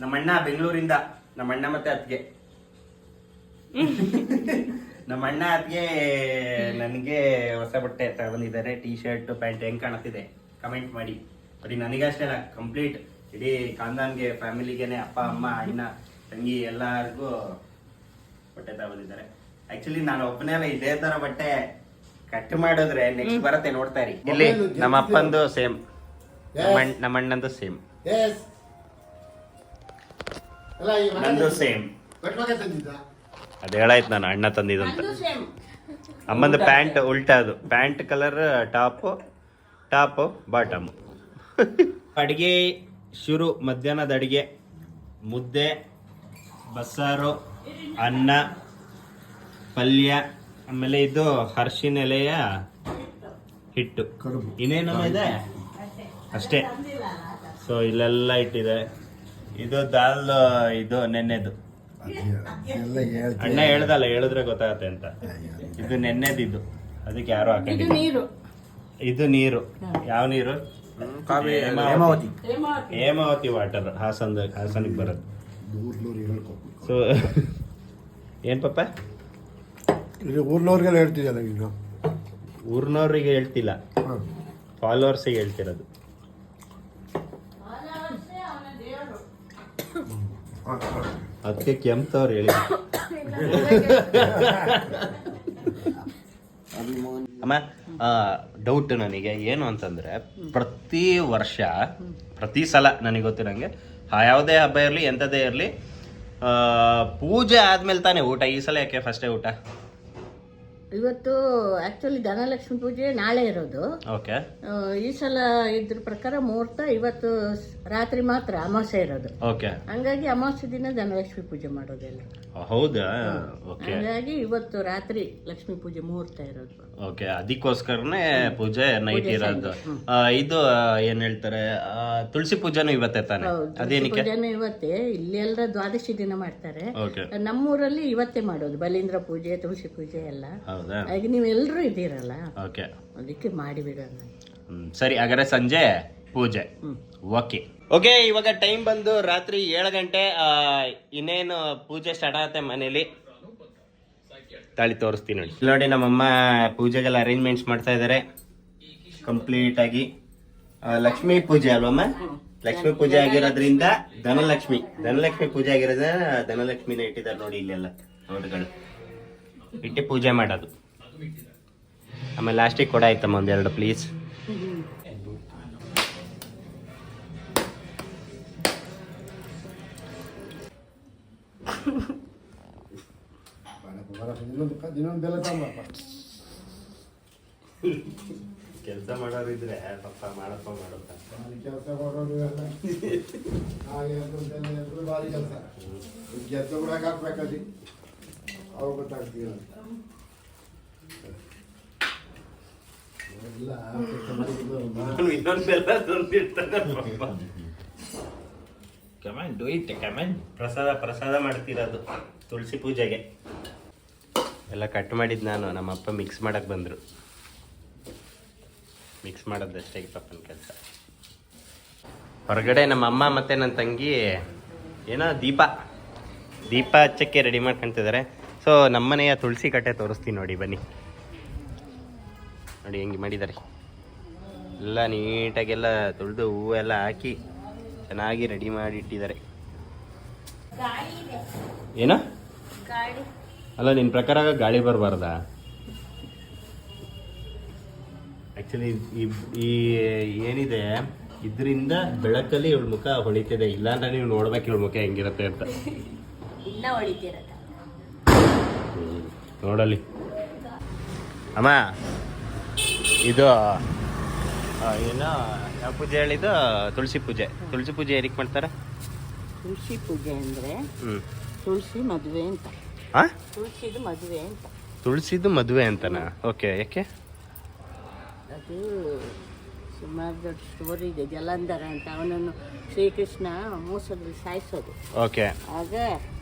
ನಮ್ಮಣ್ಣ ಬೆಂಗಳೂರಿಂದ, ನಮ್ಮಣ್ಣ ಮತ್ತೆ ಅತ್ತಿಗೆ. ನಮ್ಮಣ್ಣ ಅತ್ತಿಗೆ ನನಗೆ ಹೊಸ ಬಟ್ಟೆ ತಗೊಂಡಿದ್ದಾರೆ. ಟೀ ಶರ್ಟ್ ಪ್ಯಾಂಟ್ ಹೆಂಗ್ ಕಾಣುತ್ತಿದೆ ಕಮೆಂಟ್ ಮಾಡಿ. ಬರೀ ನನಗಷ್ಟೇ ಅಲ್ಲ, ಕಂಪ್ಲೀಟ್ ಇಡೀ ಖಾನ್ದಾನ್ಗೆ, ಫ್ಯಾಮಿಲಿಗೆನೆ, ಅಪ್ಪ ಅಮ್ಮ ಅಣ್ಣ ತಂಗಿ ಎಲ್ಲರಿಗೂ ಬಟ್ಟೆ ತಗೊಂಡಿದ್ದಾರೆ. ಆಕ್ಚುಲಿ ನಾನು ಒಬ್ಬನೇ ಅಲ್ಲ, ಇದೇ ತರ ಬಟ್ಟೆ ಕಟ್ ಮಾಡಿದ್ರೆ ನೆಕ್ಸ್ಟ್ ಬರತ್ತೆ, ನೋಡ್ತಾ ಇರಿ. ಇಲ್ಲಿ ನಮ್ಮ ಅಪ್ಪಂದು ಸೇಮ್, ನಮ್ಮ ಅಣ್ಣಂದು ಸೇಮ್, ನಂದು ಸೇಮ್. ಅದ್ ಹೇಳಾಯ್ತು ನಾನು ಅಣ್ಣ ತಂದಿದಂತ. ಅಮ್ಮಂದು ಪ್ಯಾಂಟ್ ಉಲ್ಟಾ, ಅದು ಪ್ಯಾಂಟ್ ಕಲರ್ ಟಾಪ್ ಬಾಟಮ್. ಅಡಿಗೆ ಶುರು. ಮಧ್ಯಾಹ್ನದ ಅಡಿಗೆ ಮುದ್ದೆ, ಬಸ್ಸಾರು, ಅನ್ನ, ಪಲ್ಯ, ಆಮೇಲೆ ಇದು ಅರಿಶಿನ ಎಲೆಯ ಹಿಟ್ಟು, ಇನ್ನೇನು ಇದೆ ಅಷ್ಟೇ. ಸೊ ಇಲ್ಲೆಲ್ಲ ಇಟ್ಟಿದೆ. ಇದು ದಾಲ್, ಇದು ನೆನ್ನೆದು. ಅಣ್ಣ ಹೇಳ್ದಲ್ಲ, ಹೇಳಿದ್ರೆ ಗೊತ್ತಾಗತ್ತೆ ಅಂತ. ಇದು ನೆನ್ನೆದಿದ್ದು, ಅದಕ್ಕೆ ಯಾರು ಹಾಕೊಂಡಿಲ್ಲ. ಇದು ನೀರು. ಯಾವ ನೀರು? ಹೇಮಾವತಿ ವಾಟರ್. ಹಾಸನಿಗೆ ಬರೋದು. ಸೊ ಏನ್ ಪಾಪ ಊರ್ನವ್ರಿಗೆಲ್ಲ ಹೇಳ್ತಿದ್ದಲ್ಲ ಈಗ. ಊರ್ನವ್ರಿಗೆ ಹೇಳ್ತಿಲ್ಲ, ಫಾಲೋವರ್ಸಿಗೆ ಹೇಳ್ತಿರೋದು. ಅದಕ್ಕೆ ಕೆಂಪವ್ರು ಹೇಳಿ. ಅಮ್ಮ ಡೌಟ್ ನನಗೆ ಏನು ಅಂತಂದ್ರೆ, ಪ್ರತಿ ವರ್ಷ ಪ್ರತಿ ಸಲ ನನಗೆ ಗೊತ್ತಿರಂಗೆ ಯಾವುದೇ ಹಬ್ಬ ಇರಲಿ ಎಂಥದ್ದೇ ಇರಲಿ, ಪೂಜೆ ಆದ್ಮೇಲೆ ತಾನೇ ಊಟ. ಈ ಸಲ ಯಾಕೆ ಫಸ್ಟೇ ಊಟ? ಇವತ್ತು ಆಕ್ಚುಲಿ ಧನಲಕ್ಷ್ಮಿ ಪೂಜೆ ನಾಳೆ ಇರೋದು. ಓಕೆ. ಈ ಸಲ ಇದ್ರ ಪ್ರಕಾರ ಮುಹೂರ್ತ ಇವತ್ತು ರಾತ್ರಿ ಮಾತ್ರ ಅಮಾವಾಸ್ಯೆ ಇರೋದು. ಓಕೆ. ಹಂಗಾಗಿ ಅಮಾವಾಸ್ಯೆ ದಿನ ಧನಲಕ್ಷ್ಮಿ ಪೂಜೆ ಮಾಡೋದಿಲ್ಲ. ಹೌದಾ? ಓಕೆ. ಹಂಗಾಗಿ ಇವತ್ತು ರಾತ್ರಿ ಲಕ್ಷ್ಮಿ ಪೂಜೆ ಮುಹೂರ್ತ ಇರೋದು. ಓಕೆ, ಅದಕ್ಕೋಸ್ಕರನೇ ಪೂಜೆ ನೈಟ್ ಇರೋದು. ಇದು ಏನ್ ಹೇಳ್ತಾರೆ, ತುಳಸಿ ಪೂಜೆನೂ ಇವತ್ತೇ ತಾನೆ? ಅದೇನಕ್ಕೆ? ಪೂಜೆನೂ ಇವತ್ತೇ. ಇಲ್ಲಿ ಎಲ್ಲ ದ್ವಾದಶಿ ದಿನ ಮಾಡ್ತಾರೆ. ಓಕೆ. ನಮ್ಮೂರಲ್ಲಿ ಇವತ್ತೇ ಮಾಡೋದು, ಬಲೀಂದ್ರ ಪೂಜೆ, ತುಳಸಿ ಪೂಜೆ ಎಲ್ಲ. ಹೌದಾ? ಈಗ ನೀವೆಲ್ಲರೂ ಇದ್ದೀರಲ್ಲ, ಓಕೆ, ಅದಕ್ಕೆ ಮಾಡಿಬಿಡೋಣ. ಸರಿ, ಹಾಗಾದ್ರೆ ಸಂಜೆ ಪೂಜೆ. Okay okay. ಇವಾಗ ಟೈಮ್ ಬಂದು ರಾತ್ರಿ 7 ಗಂಟೆ. ಇನ್ನೇನು ಪೂಜೆ ಸ್ಟಾರ್ಟ್ ಆಗುತ್ತೆ ಮನೇಲಿ. ತಾಳಿ ತೋರಿಸ್ತೀನಿ ನೋಡಿ. ನೋಡಿ, ನಮ್ಮಮ್ಮ ಪೂಜೆಗೆಲ್ಲ ಅರೇಂಜ್ಮೆಂಟ್ಸ್ ಮಾಡ್ತಾ ಇದ್ದಾರೆ ಕಂಪ್ಲೀಟ್ ಆಗಿ. ಲಕ್ಷ್ಮೀ ಪೂಜೆ ಅಲ್ವಮ್ಮ? ಲಕ್ಷ್ಮೀ ಪೂಜೆ ಆಗಿರೋದ್ರಿಂದ ಧನಲಕ್ಷ್ಮಿ ಪೂಜೆ ಆಗಿರೋದ್ರ ಧನಲಕ್ಷ್ಮಿನ ಇಟ್ಟಿದ್ದಾರೆ ನೋಡಿ. ಇಲ್ಲೆಲ್ಲ ನೋಡ್ಗಳು ಇಟ್ಟು ಪೂಜೆ ಮಾಡೋದು. ಆಮೇಲೆ ಲಾಸ್ಟಿಗೆ ಕೊಡ ಆಯ್ತಮ್ಮ ಒಂದೆರಡು ಪ್ಲೀಸ್. ಒಂದು ಬೆಲ್ಲ ತಂದಪ್ಪ. ಕೆಲಸ ಮಾಡೋರಿದ್ರೆ ಪಪ್ಪ ಮಾಡಪ್ಪ ಮಾಡುತ್ತ ಭಾರಿ ಕೆಲಸ ಮಾಡೋರು ಎಲ್ಲ ಹಾಗೆ ಎಲ್ರು ಭಾರಿ ಕೆಲಸ ಗೆದ್ದ ಕೂಡ ಹಾಕ್ಬೇಕಲ್ಲಿ ಅವು ಗೊತ್ತಾಗ್ತೀವಿ ಎಲ್ಲ ಇನ್ನೊಂದು ಬೆಲ್ಲ ತಂದಿರ್ತಾನೆ ಪಪ್ಪ. Comment do it comment. ಪ್ರಸಾದ ಮಾಡ್ತಿರೋದು ತುಳಸಿ ಪೂಜೆಗೆ ಎಲ್ಲ ಕಟ್ ಮಾಡಿದ್ದು ನಾನು. ನಮ್ಮಪ್ಪ ಮಿಕ್ಸ್ ಮಾಡಕ್ಕೆ ಬಂದರು. ಮಿಕ್ಸ್ ಮಾಡೋದಷ್ಟೇ ಪಪ್ಪನ ಕೆಲಸ. ಹೊರಗಡೆ ನಮ್ಮ ಅಮ್ಮ ಮತ್ತು ನನ್ನ ತಂಗಿ ಏನೋ ದೀಪ ಹಚ್ಚಕ್ಕೆ ರೆಡಿ ಮಾಡ್ಕೊತಿದ್ದಾರೆ. ಸೊ ನಮ್ಮನೆಯ ತುಳಸಿ ಕಟ್ಟೆ ತೋರಿಸ್ತೀನಿ ನೋಡಿ, ಬನ್ನಿ ನೋಡಿ ಹೆಂಗೆ ಮಾಡಿದ್ದಾರೆ. ಎಲ್ಲ ನೀಟಾಗೆಲ್ಲ ತೊಳೆದು ಹೂವೆಲ್ಲ ಹಾಕಿ ಚೆನ್ನಾಗಿ ರೆಡಿ ಮಾಡಿ ಇಟ್ಟಿದ್ದಾರೆ. ಏನ ಅಲ್ಲ, ನಿನ್ನ ಪ್ರಕಾರ ಗಾಳಿ ಬರಬಾರ್ದಾ? ಆ್ಯಕ್ಚುಲಿ ಈ ಏನಿದೆ ಇದರಿಂದ ಬೆಳಕಲ್ಲಿ ಇವಳ ಮುಖ ಹೊಳಿತಿದೆ. ಇಲ್ಲಾಂದ್ರೆ ನೀವು ನೋಡ್ಬೇಕು ಇವಳ ಮುಖ ಹೆಂಗಿರುತ್ತೆ ಅಂತ. ಇಲ್ಲ ಹೊಳಿತಿರತ್ತ ನೋಡಲಿ ಅಮ್ಮ. ಇದು ಏನೋ ಯಾವ ಪೂಜೆ ಹೇಳಿದ್ದು? ತುಳಸಿ ಪೂಜೆ. ತುಳಸಿ ಪೂಜೆ ಏನಕ್ಕೆ ಮಾಡ್ತಾರೆ? ತುಳಸಿ ಪೂಜೆ ಅಂದರೆ ತುಳಸಿ ಮದುವೆ ಅಂತ. ತುಳಸಿದು ಮದುವೆ ಅಂತ. ತುಳಸಿದು ಮದುವೆ ಅಂತನಾ? ಓಕೆ, ಯಾಕೆ? ಅದು ಸುಮಾರು ದೊಡ್ಡ ಸ್ಟೋರಿ ಇದೆ. ಜಲಂಧರ ಅಂತ, ಅವನನ್ನು ಶ್ರೀಕೃಷ್ಣ ಮೋಸದಲ್ಲಿ ಸಾಯಿಸೋದು. ಓಕೆ. ಆಗ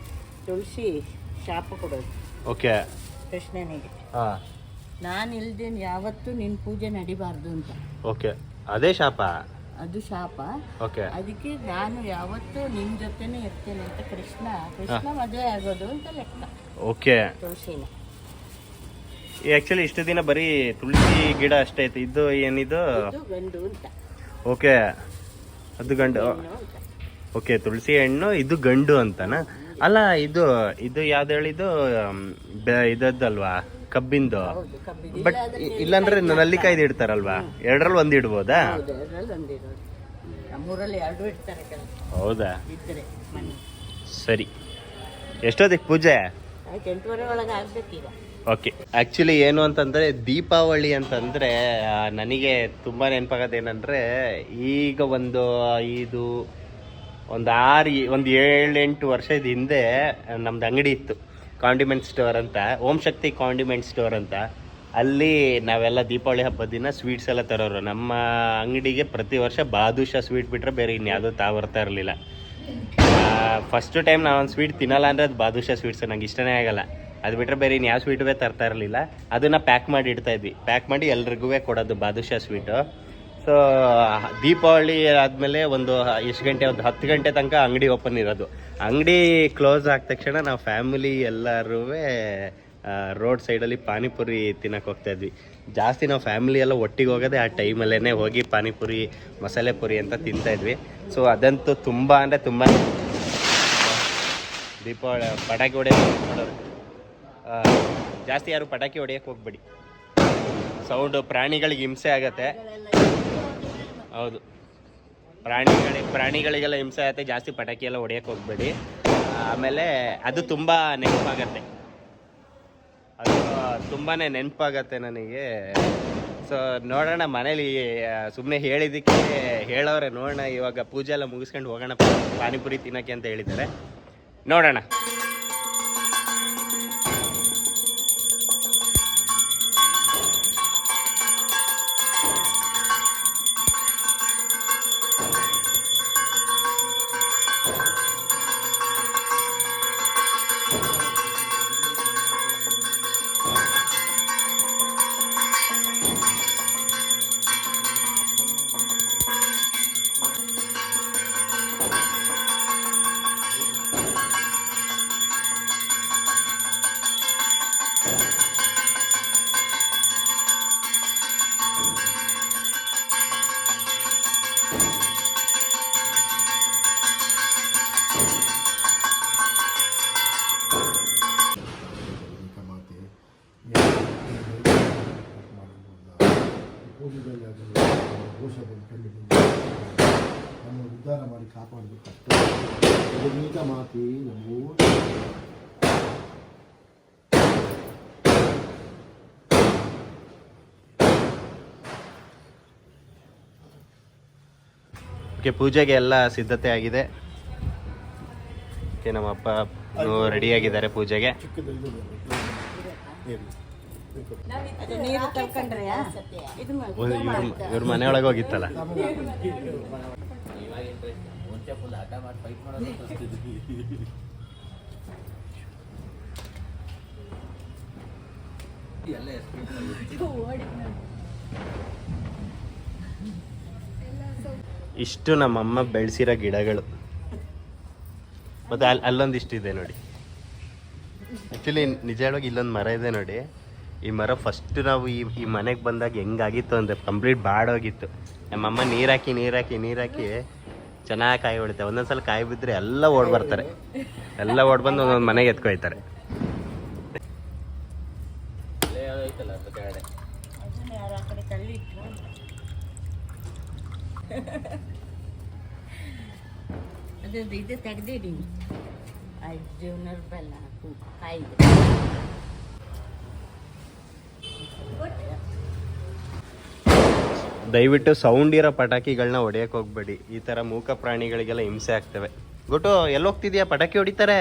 ತುಳಸಿ ಶಾಪ ಕೊಡೋದು ಓಕೆ ಕೃಷ್ಣನಿಗೆ, ಹಾಂ, ನಾನು ಇಲ್ದೇನು ಯಾವತ್ತೂ ನಿನ್ನ ಪೂಜೆ ನಡಿಬಾರ್ದು ಅಂತ. ಓಕೆ, ಅದೇ ಶಾಪ. ಅದು ಶಾಪ. ಓಕೆ. ಅದಕ್ಕೆ ನಾನು ಯಾವತ್ತೂ ನಿನ್ನ ಜೊತೆನೇ ಇರ್ತೇನೆ ಅಂತ ಕೃಷ್ಣ ಮದುವೆ ಆಗೋದು ಅಂತ ಲೆಕ್ಕ. ಓಕೆ. ತುಳಸಿನ ಆ್ಯಕ್ಚುಲಿ ಇಷ್ಟು ದಿನ ಬರೀ ತುಳಸಿ ಗಿಡ ಅಷ್ಟೇ ಐತೆ. ಇದು ಏನಿದು? ಇದು ಗಂಡು ಅಂತ. ಓಕೆ, ಅದು ಗಂಡು. ಓಕೆ, ತುಳಸಿ ಹೆಣ್ಣು, ಇದು ಗಂಡು ಅಂತನಾ? ಅಲ್ಲ, ಇದು ಯಾವ್ದು ಹೇಳಿದ್ದು? ಇದದ್ದಲ್ವಾ, ಕಬ್ಬಿಂದು? ಹೌದು, ಕಬ್ಬಿದು. ಬಟ್ ಇಲ್ಲಾಂದ್ರೆ ನಲ್ಲಿಕಾಯ್ದು ಇಡ್ತಾರಲ್ವಾ? ಎರಡರಲ್ಲಿ ಒಂದು ಇಡ್ಬೋದಾ? ಹೌದು, ಎರಡರಲ್ಲಿ ಒಂದಿರೋದು. ನಮ್ಮೂರಲ್ಲಿ ಎರಡು ಇಡ್ತಾರೆ ಕೆಲವು. ಹೌದಾ? ಇದ್ರೆ ಮನೆ. ಸರಿ. ಎಷ್ಟೊತ್ತಿಗೆ ಪೂಜೆ? 8:30 ಒಳಗೆ ಆಗ್ಬೇಕೀಗ. ಓಕೆ. ಆ್ಯಕ್ಚುಲಿ ಏನು ಅಂತಂದರೆ, ದೀಪಾವಳಿ ಅಂತಂದರೆ ನನಗೆ ತುಂಬ ನೆನಪಾಗೋದೇನೆಂದರೆ, ಈಗ ಒಂದು 7-8 ವರ್ಷದ ಹಿಂದೆ ನಮ್ದು ಅಂಗಡಿ ಇತ್ತು, ಕಾಂಡಿಮೆಂಟ್ ಸ್ಟೋರ್ ಅಂತ, ಓಂ ಶಕ್ತಿ ಕಾಂಡಿಮೆಂಟ್ ಸ್ಟೋರ್ ಅಂತ. ಅಲ್ಲಿ ನಾವೆಲ್ಲ ದೀಪಾವಳಿ ಹಬ್ಬದ ದಿನ ಸ್ವೀಟ್ಸ್ ಎಲ್ಲ ತರೋರು. ನಮ್ಮ ಅಂಗಡಿಗೆ ಪ್ರತಿ ವರ್ಷ ಬಾದುಷಾ ಸ್ವೀಟ್ ಬಿಟ್ಟರೆ ಬೇರೆ ಇನ್ಯಾವುದೂ ಬರ್ತಾ ಇರಲಿಲ್ಲ. ಫಸ್ಟು ಟೈಮ್ ನಾನು ಒಂದು ಸ್ವೀಟ್ ತಿನ್ನಲ್ಲ ಅಂದರೆ ಅದು ಬಾದುಷಾ ಸ್ವೀಟ್ಸ್. ನಂಗೆ ಇಷ್ಟನೇ ಆಗಲ್ಲ. ಅದು ಬಿಟ್ಟರೆ ಬೇರೆ ಇನ್ಯಾವ ಸ್ವೀಟುವೇ ತರ್ತಾ ಇರಲಿಲ್ಲ. ಅದನ್ನು ಪ್ಯಾಕ್ ಮಾಡಿ ಇಡ್ತಾಯಿದ್ವಿ. ಪ್ಯಾಕ್ ಮಾಡಿ ಎಲ್ರಿಗೂ ಕೊಡೋದು ಬಾದುಷಾ ಸ್ವೀಟು. ಸೊ ದೀಪಾವಳಿ ಆದಮೇಲೆ ಒಂದು ಎಷ್ಟು ಗಂಟೆ, ಒಂದು 10 ಗಂಟೆ ತನಕ ಅಂಗಡಿ ಓಪನ್ ಇರೋದು. ಅಂಗಡಿ ಕ್ಲೋಸ್ ಆದ ತಕ್ಷಣ ನಾವು ಫ್ಯಾಮಿಲಿ ಎಲ್ಲರೂ ರೋಡ್ ಸೈಡಲ್ಲಿ ಪಾನಿಪುರಿ ತಿನ್ನಕ್ಕೆ ಹೋಗ್ತಾಯಿದ್ವಿ. ಜಾಸ್ತಿ ನಾವು ಫ್ಯಾಮಿಲಿ ಎಲ್ಲ ಒಟ್ಟಿಗೆ ಹೋಗೋದೇ ಆ ಟೈಮಲ್ಲೇ ಹೋಗಿ ಪಾನಿಪುರಿ, ಮಸಾಲೆ ಪುರಿ ಅಂತ ತಿಂತಾಯಿದ್ವಿ. ಸೊ ಅದಂತೂ ತುಂಬ ಅಂದರೆ ತುಂಬ. ದೀಪಾವಳಿ ಪಟಾಕಿ ಹೊಡೆಯೋದು ಮಾಡೋರು ಜಾಸ್ತಿ. ಯಾರು ಪಟಾಕಿ ಹೊಡೆಯೋಕ್ಕೆ ಹೋಗ್ಬೇಡಿ, ಸೌಂಡು ಪ್ರಾಣಿಗಳಿಗೆ ಹಿಂಸೆ ಆಗತ್ತೆ. ಹೌದು, ಪ್ರಾಣಿಗಳಿಗೆಲ್ಲ ಹಿಂಸೆ ಆಗುತ್ತೆ. ಜಾಸ್ತಿ ಪಟಾಕಿ ಎಲ್ಲ ಹೊಡೆಯೋಕ್ಕೆ ಹೋಗ್ಬೇಡಿ. ಆಮೇಲೆ ಅದು ತುಂಬ ನೆನಪಾಗತ್ತೆ. ಅದು ತುಂಬಾ ನೆನಪಾಗತ್ತೆ ನನಗೆ. ಸೊ ನೋಡೋಣ, ಮನೇಲಿ ಸುಮ್ಮನೆ ಹೇಳಿದ್ದಕ್ಕೆ ಹೇಳೋರೆ. ನೋಡೋಣ, ಇವಾಗ ಪೂಜೆ ಎಲ್ಲ ಮುಗಿಸ್ಕೊಂಡು ಹೋಗೋಣ ಪಾನಿಪುರಿ ತಿನ್ನೋಕ್ಕೆ ಅಂತ ಹೇಳಿದ್ದಾರೆ. ನೋಡೋಣ. ನಮ್ಮ ಉದ್ಧಾರ ಮಾಡಿ ಕಾಪಾಡಬೇಕಷ್ಟೇ. ಮಾತಿ ನಾವು ಓಕೆ, ಪೂಜೆಗೆ ಎಲ್ಲ ಸಿದ್ಧತೆ ಆಗಿದೆ. ಓಕೆ, ನಮ್ಮ ಅಪ್ಪ ರೆಡಿಯಾಗಿದ್ದಾರೆ ಪೂಜೆಗೆ. ಅದು ನೀರು ತಳ್ಕೊಂಡ್ರೆಯಾ? ಇದು ಇವ್ರ ಮನೆಯೊಳಗೆ ಹೋಗಿತ್ತಲ್ಲ. ಇಷ್ಟು ನಮ್ಮಮ್ಮ ಬೆಳೆಸಿರೋ ಗಿಡಗಳು. ಮತ್ತೆ ಅಲ್ಲೊಂದಿಷ್ಟು ಇದೆ ನೋಡಿ. ಆ್ಯಕ್ಚುಲಿ ನಿಜ ಹೇಳೋಗಿ ಇಲ್ಲೊಂದು ಮರ ಇದೆ ನೋಡಿ. ಈ ಮರ ಫಸ್ಟ್ ನಾವು ಈ ಮನೆಗೆ ಬಂದಾಗ ಹೆಂಗಾಗಿತ್ತು ಅಂದರೆ ಕಂಪ್ಲೀಟ್ ಬಾಡೋಗಿತ್ತು. ನಮ್ಮಮ್ಮ ನೀರಾಕಿ ಚೆನ್ನಾಗಿ ಕಾಯಿ ಹೊಡಿತಾರೆ. ಒಂದೊಂದ್ಸಲ ಕಾಯಿ ಬಿದ್ದರೆ ಎಲ್ಲ ಓಡ್ ಬರ್ತಾರೆ. ಎಲ್ಲ ಓಡ್ ಬಂದು ಒಂದೊಂದು ಮನೆಗೆ ಎತ್ಕೊಯ್ತಾರೆ. ಅದು ಇದು ತೆಗ್ದಿಡಿ. ಜೀವನದ ಬೆಲ್ಲ ಹಾಕು ಕಾಯಿದೆ. ದಯವಿಟ್ಟು ಸೌಂಡ್ ಇರೋ ಪಟಾಕಿಗಳನ್ನ ಹೊಡೆಯಕ್ಕೆ ಹೋಗ್ಬೇಡಿ. ಈ ಥರ ಮೂಕ ಪ್ರಾಣಿಗಳಿಗೆಲ್ಲ ಹಿಂಸೆ ಆಗ್ತವೆ. ಗೊತ್ತು ಎಲ್ಲಿ ಹೋಗ್ತಿದ್ಯಾ? ಪಟಾಕಿ ಹೊಡಿತಾರೆ.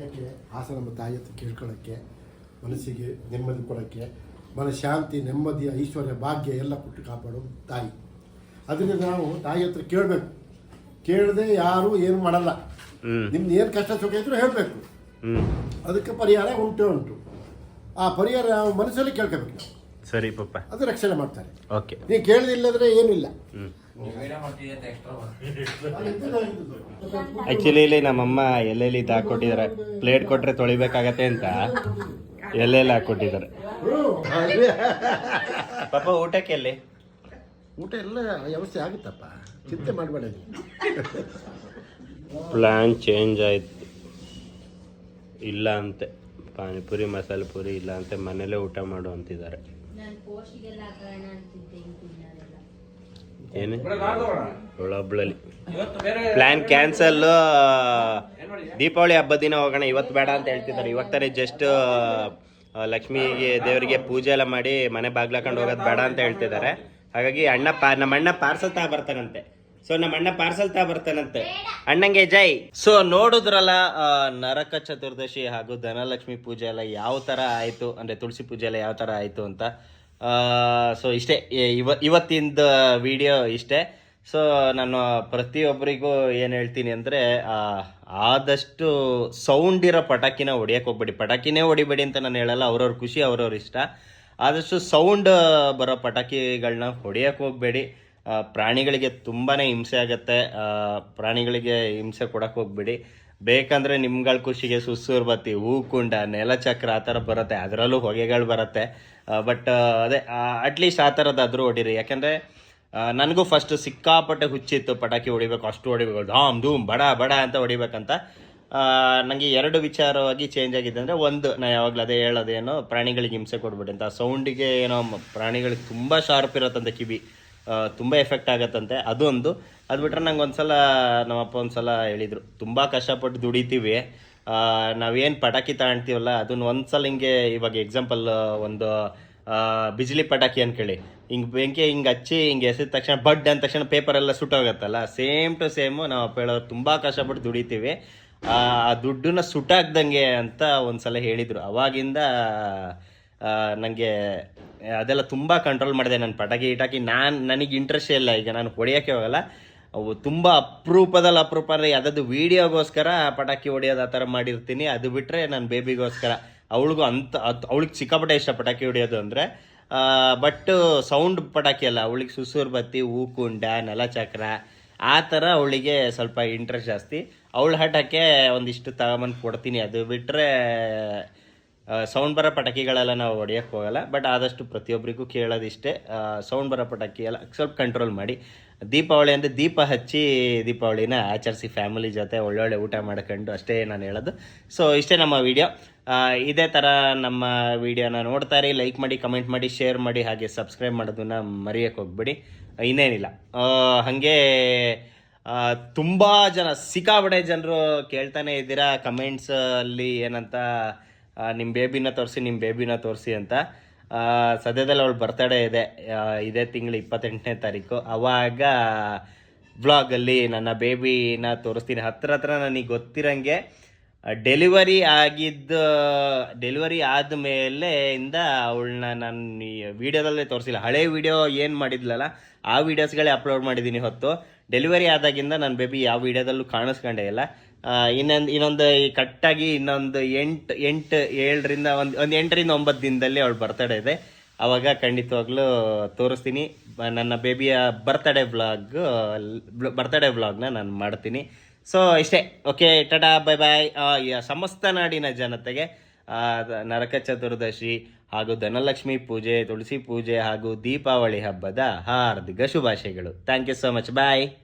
ಯಾಕೆ ಆಸೆ ನಮ್ಮ ತಾಯಿ ಹತ್ರ ಕೇಳ್ಕೊಳ್ಳೋಕ್ಕೆ, ಮನಸ್ಸಿಗೆ ನೆಮ್ಮದಿ ಕೊಡೋಕ್ಕೆ, ಮನಃಶಾಂತಿ, ನೆಮ್ಮದಿ, ಐಶ್ವರ್ಯ, ಭಾಗ್ಯ ಎಲ್ಲ ಕೊಟ್ಟು ಕಾಪಾಡೋದು ತಾಯಿ. ಅದರಿಂದ ನಾವು ತಾಯಿ ಹತ್ರ ಕೇಳಬೇಕು. ಕೇಳದೆ ಯಾರೂ ಏನು ಮಾಡಲ್ಲ. ನಿಮ್ದು ಏನು ಕಷ್ಟ ಸುಖ ಇದ್ರೂ ಹೇಳಬೇಕು. ಅದಕ್ಕೆ ಪರಿಹಾರ ಉಂಟು. ಆ ಪರಿಹಾರ ನಾವು ಮನಸ್ಸಲ್ಲಿ ಕೇಳ್ಕೋಬೇಕು ನಾವು. ಸರಿ ಪಪ್ಪ, ಅದು ರಕ್ಷಣೆ ಮಾಡ್ತಾರೆ. ಓಕೆ. ನೀವು ಕೇಳದಿಲ್ಲದ್ರೆ ಏನಿಲ್ಲ. ಆ್ಯಕ್ಚುಲಿ ಇಲ್ಲಿ ನಮ್ಮಮ್ಮ ಎಲ್ಲೆಲ್ಲಿ ಇದು ಹಾಕ್ಕೊಟ್ಟಿದ್ದಾರೆ. ಪ್ಲೇಟ್ ಕೊಟ್ಟರೆ ತೊಳಿಬೇಕಾಗತ್ತೆ ಅಂತ ಎಲ್ಲೆಲ್ಲ ಹಾಕ್ಕೊಟ್ಟಿದ್ದಾರೆ. ಪಾಪ ಊಟಕ್ಕೆ ಎಲ್ಲಿ? ಊಟ ಎಲ್ಲ ವ್ಯವಸ್ಥೆ ಆಗುತ್ತಪ್ಪ, ಚಿಂತೆ ಮಾಡಬೇಡ. ಪ್ಲ್ಯಾನ್ ಚೇಂಜ್ ಆಯ್ತು. ಇಲ್ಲ ಅಂತೆ ಪಾನಿಪುರಿ ಮಸಾಲೆ ಪುರಿ ಇಲ್ಲ ಅಂತೆ, ಮನೇಲೇ ಊಟ ಮಾಡು ಅಂತಿದ್ದಾರೆ. ಏನು ಒಳೊಬ್ಳಲ್ಲಿ ಪ್ಲ್ಯಾನ್ ಕ್ಯಾನ್ಸಲ್. ದೀಪಾವಳಿ ಹಬ್ಬದ ದಿನ ಹೋಗೋಣ, ಇವತ್ತು ಬೇಡ ಅಂತ ಹೇಳ್ತಿದ್ದಾರೆ. ಇವತ್ತೇ ಜಸ್ಟ್ ಲಕ್ಷ್ಮಿಗೆ ದೇವರಿಗೆ ಪೂಜೆ ಎಲ್ಲ ಮಾಡಿ ಮನೆ ಬಾಗ್ಲಾಕೊಂಡು ಹೋಗೋದು ಬೇಡ ಅಂತ ಹೇಳ್ತಿದ್ದಾರೆ. ಹಾಗಾಗಿ ನಮ್ಮ ಅಣ್ಣ ಪಾರ್ಸಲ್ ತಾ ಬರ್ತಾನಂತೆ. ಸೊ ನಮ್ಮ ಅಣ್ಣ ಪಾರ್ಸಲ್ ತಾ ಬರ್ತಾನಂತೆ. ಅಣ್ಣಂಗೆ ಜೈ. ಸೊ ನೋಡಿದ್ರಲ್ಲ ನರಕ ಚತುರ್ದಶಿ ಹಾಗೂ ಧನಲಕ್ಷ್ಮಿ ಪೂಜೆ ಎಲ್ಲ ಯಾವ ಥರ ಆಯಿತು, ಅಂದರೆ ತುಳಸಿ ಪೂಜೆ ಎಲ್ಲ ಯಾವ ಥರ ಆಯಿತು ಅಂತ. ಸೊ ಇಷ್ಟೇ ಇವತ್ತಿಂದ ವಿಡಿಯೋ ಇಷ್ಟೇ. ಸೊ ನಾನು ಪ್ರತಿಯೊಬ್ಬರಿಗೂ ಏನು ಹೇಳ್ತೀನಿ ಅಂದರೆ, ಆದಷ್ಟು ಸೌಂಡ್ ಇರೋ ಪಟಾಕಿನ ಹೊಡಿಯೋಕೆ ಹೋಗ್ಬೇಡಿ. ಪಟಾಕಿನೇ ಹೊಡಿಬೇಡಿ ಅಂತ ನಾನು ಹೇಳಲ್ಲ, ಅವ್ರವ್ರ ಖುಷಿ ಅವ್ರವ್ರ ಇಷ್ಟ. ಆದಷ್ಟು ಸೌಂಡ್ ಬರೋ ಪಟಾಕಿಗಳನ್ನ ಹೊಡಿಯೋಕೆ ಹೋಗಬೇಡಿ. ಪ್ರಾಣಿಗಳಿಗೆ ತುಂಬಾ ಹಿಂಸೆ ಆಗುತ್ತೆ. ಪ್ರಾಣಿಗಳಿಗೆ ಹಿಂಸೆ ಕೊಡೋಕೆ ಹೋಗ್ಬೇಡಿ. ಬೇಕಂದರೆ ನಿಮ್ಗಳ ಖುಷಿಗೆ ಸುಸ್ಸೂರು ಬತ್ತಿ, ಹೂಕುಂಡ, ನೆಲಚಕ್ರ ಆ ಥರ ಬರುತ್ತೆ, ಅದರಲ್ಲೂ ಹೊಗೆಗಳು ಬರುತ್ತೆ. ಬಟ್ ಅದೇ ಅಟ್ಲೀಸ್ಟ್ ಆ ಥರದ್ದಾದರೂ ಹೊಡೀರಿ. ಯಾಕೆಂದರೆ ನನಗೂ ಫಸ್ಟ್ ಸಿಕ್ಕಾಪಟ್ಟೆ ಹುಚ್ಚಿತ್ತು, ಪಟಾಕಿ ಹೊಡಿಬೇಕು, ಅಷ್ಟು ಹೊಡಿಬೇಕು, ಧಾಮ್ ಧೂಮ್ ಬಡ ಬಡ ಅಂತ ಹೊಡಿಬೇಕಂತ. ನನಗೆ ಎರಡು ವಿಚಾರವಾಗಿ ಚೇಂಜ್ ಆಗಿದೆ. ಅಂದರೆ ಒಂದು, ನಾನು ಯಾವಾಗಲೂ ಅದೇ ಹೇಳೋದೇನೋ, ಪ್ರಾಣಿಗಳಿಗೆ ಹಿಂಸೆ ಕೊಡ್ಬೇಡಿ ಅಂತ. ಸೌಂಡಿಗೆ ಏನೋ ಪ್ರಾಣಿಗಳಿಗೆ ತುಂಬ ಶಾರ್ಪ್ ಇರತ್ತಂತೆ ಕಿವಿ, ತುಂಬ ಎಫೆಕ್ಟ್ ಆಗತ್ತಂತೆ. ಅದೊಂದು. ಅದು ಬಿಟ್ಟರೆ ನಂಗೆ ಒಂದ್ಸಲ ನಮ್ಮಪ್ಪ ಒಂದ್ಸಲ ಹೇಳಿದರು, ತುಂಬ ಕಷ್ಟಪಟ್ಟು ದುಡಿತೀವಿ, ನಾವೇನು ಪಟಾಕಿ ತಗೊಳ್ತೀವಲ್ಲ ಅದನ್ನ ಒಂದ್ಸಲ ಹಿಂಗೆ, ಇವಾಗ ಎಕ್ಸಾಂಪಲ್ ಒಂದು ಬಿಜ್ಲಿ ಪಟಾಕಿ ಅಂದ್ಕೊಳ್ಳಿ, ಹಿಂಗೆ ಬೆಂಕಿ ಹಿಂಗೆ ಹಚ್ಚಿ ಹಿಂಗೆ ಎಸೆದ ತಕ್ಷಣ ಬಡ್ ಅಂದ ತಕ್ಷಣ ಪೇಪರ್ ಎಲ್ಲ ಸುಟ್ಟೋಗತ್ತಲ್ಲ, ಸೇಮ್ ಟು ಸೇಮು ನಮ್ಮ ಅಪ್ಪ ಹೇಳೋದು, ತುಂಬ ಕಷ್ಟಪಟ್ಟು ದುಡಿತೀವಿ, ಆ ದುಡ್ಡನ್ನ ಸುಟ್ಟಾಕ್ದಂಗೆ ಅಂತ ಒಂದ್ಸಲ ಹೇಳಿದರು. ಅವಾಗಿಂದ ನನಗೆ ಅದೆಲ್ಲ ತುಂಬ ಕಂಟ್ರೋಲ್ ಮಾಡಿದೆ. ನಾನು ಪಟಾಕಿ ನನಗೆ ಇಂಟ್ರೆಸ್ಟ್ ಇಲ್ಲ. ಈಗ ನಾನು ಹೊಡೆಯೋಕ್ಕೆ ಹೋಗಲ್ಲ. ಅವು ತುಂಬ ಅಪರೂಪದಲ್ಲಿ ಅಪರೂಪ ಅಂದರೆ ಯಾವುದಾದ್ರು ವೀಡಿಯೋಗೋಸ್ಕರ ಪಟಾಕಿ ಹೊಡೆಯೋದು ಆ ಥರ ಮಾಡಿರ್ತೀನಿ. ಅದು ಬಿಟ್ಟರೆ ನಾನು ಬೇಬಿಗೋಸ್ಕರ, ಅವಳಿಗೆ ಸಿಕ್ಕಾಪಟ್ಟೆ ಇಷ್ಟ ಪಟಾಕಿ ಹೊಡೆಯೋದು ಅಂದರೆ. ಬಟ್ ಸೌಂಡ್ ಪಟಾಕಿ ಅಲ್ಲ, ಅವಳಿಗೆ ಸುಸೂರು ಬತ್ತಿ, ಹೂಕುಂಡ, ನೆಲಚಕ್ರ ಆ ಥರ ಅವಳಿಗೆ ಸ್ವಲ್ಪ ಇಂಟ್ರೆಸ್ಟ್ ಜಾಸ್ತಿ. ಅವಳು ಹಠಕ್ಕೆ ಒಂದಿಷ್ಟು ತಗೊಂಬಂದು ಕೊಡ್ತೀನಿ. ಅದು ಬಿಟ್ಟರೆ ಸೌಂಡ್ ಬರೋ ಪಟಾಕಿಗಳೆಲ್ಲ ನಾವು ಹೊಡೆಯೋಕ್ಕೆ ಹೋಗಲ್ಲ. ಬಟ್ ಆದಷ್ಟು ಪ್ರತಿಯೊಬ್ಬರಿಗೂ ಕೇಳೋದಿಷ್ಟೇ, ಸೌಂಡ್ ಬರೋ ಪಟಾಕಿ ಎಲ್ಲ ಸ್ವಲ್ಪ ಕಂಟ್ರೋಲ್ ಮಾಡಿ. ದೀಪಾವಳಿ ಅಂದರೆ ದೀಪ ಹಚ್ಚಿ ದೀಪಾವಳಿನ ಆಚರಿಸಿ ಫ್ಯಾಮಿಲಿ ಜೊತೆ ಒಳ್ಳೊಳ್ಳೆ ಊಟ ಮಾಡ್ಕೊಂಡು, ಅಷ್ಟೇ ನಾನು ಹೇಳೋದು. ಸೊ ಇಷ್ಟೇ ನಮ್ಮ ವಿಡಿಯೋ. ಇದೇ ಥರ ನಮ್ಮ ವಿಡಿಯೋನ ನೋಡ್ತಾ ಇರಿ, ಲೈಕ್ ಮಾಡಿ, ಕಮೆಂಟ್ ಮಾಡಿ, ಶೇರ್ ಮಾಡಿ, ಹಾಗೆ ಸಬ್ಸ್ಕ್ರೈಬ್ ಮಾಡೋದನ್ನ ಮರೆಯೋಕ್ಕೆ ಹೋಗ್ಬೇಡಿ. ಇನ್ನೇನಿಲ್ಲ, ಹಾಗೆ ತುಂಬ ಜನ ಸಿಕ್ಕಾಬಡೆ ಜನರು ಕೇಳ್ತಾನೆ ಇದ್ದೀರಾ ಕಮೆಂಟ್ಸಲ್ಲಿ ಏನಂತ, ನಿಮ್ಮ ಬೇಬಿನ ತೋರಿಸಿ ಅಂತ. ಸದ್ಯದಲ್ಲಿ ಅವಳು ಬರ್ತಡೇ ಇದೆ, ಇದೇ ತಿಂಗಳು 28ನೇ ತಾರೀಕು. ಅವಾಗ ವ್ಲಾಗಲ್ಲಿ ನನ್ನ ಬೇಬಿನ ತೋರಿಸ್ತೀನಿ. ಹತ್ರ ನನಗೆ ಗೊತ್ತಿರಂಗೆ ಡೆಲಿವರಿ ಆದಮೇಲೆ ಇಂದ ಅವಳನ್ನ ನಾನು ವೀಡಿಯೋದಲ್ಲೇ ತೋರಿಸಿಲ್ಲ. ಹಳೆ ವೀಡಿಯೋ ಏನು ಮಾಡಿದ್ಲಲ್ಲ ಆ ವೀಡಿಯೋಸ್ಗಳೇ ಅಪ್ಲೋಡ್ ಮಾಡಿದ್ದೀನಿ ಹೊತ್ತು. ಡೆಲಿವರಿ ಆದಾಗಿಂದ ನನ್ನ ಬೇಬಿ ಯಾವ ವೀಡಿಯೋದಲ್ಲೂ ಕಾಣಿಸ್ಕೊಂಡೇ ಇಲ್ಲ. ಇನ್ನೊಂದು ಕಟ್ಟಾಗಿ ಇನ್ನೊಂದು 8 ರಿಂದ 9 ದಿನದಲ್ಲಿ ಅವಳು ಬರ್ತಡೇ ಇದೆ. ಆವಾಗ ಖಂಡಿತವಾಗ್ಲೂ ತೋರಿಸ್ತೀನಿ. ನನ್ನ ಬೇಬಿಯ ಬರ್ತಡೇ ವ್ಲಾಗ್ನ ನಾನು ಮಾಡ್ತೀನಿ. ಸೊ ಇಷ್ಟೇ. ಓಕೆ, ಟಾಟಾ, ಬೈ ಬಾಯ್. ಸಮಸ್ತ ನಾಡಿನ ಜನತೆಗೆ ನರಕ ಚತುರ್ದಶಿ ಹಾಗೂ ಧನಲಕ್ಷ್ಮಿ ಪೂಜೆ, ತುಳಸಿ ಪೂಜೆ ಹಾಗೂ ದೀಪಾವಳಿ ಹಬ್ಬದ ಹಾರ್ದಿಕ ಶುಭಾಶಯಗಳು. Thank you so much. Bye.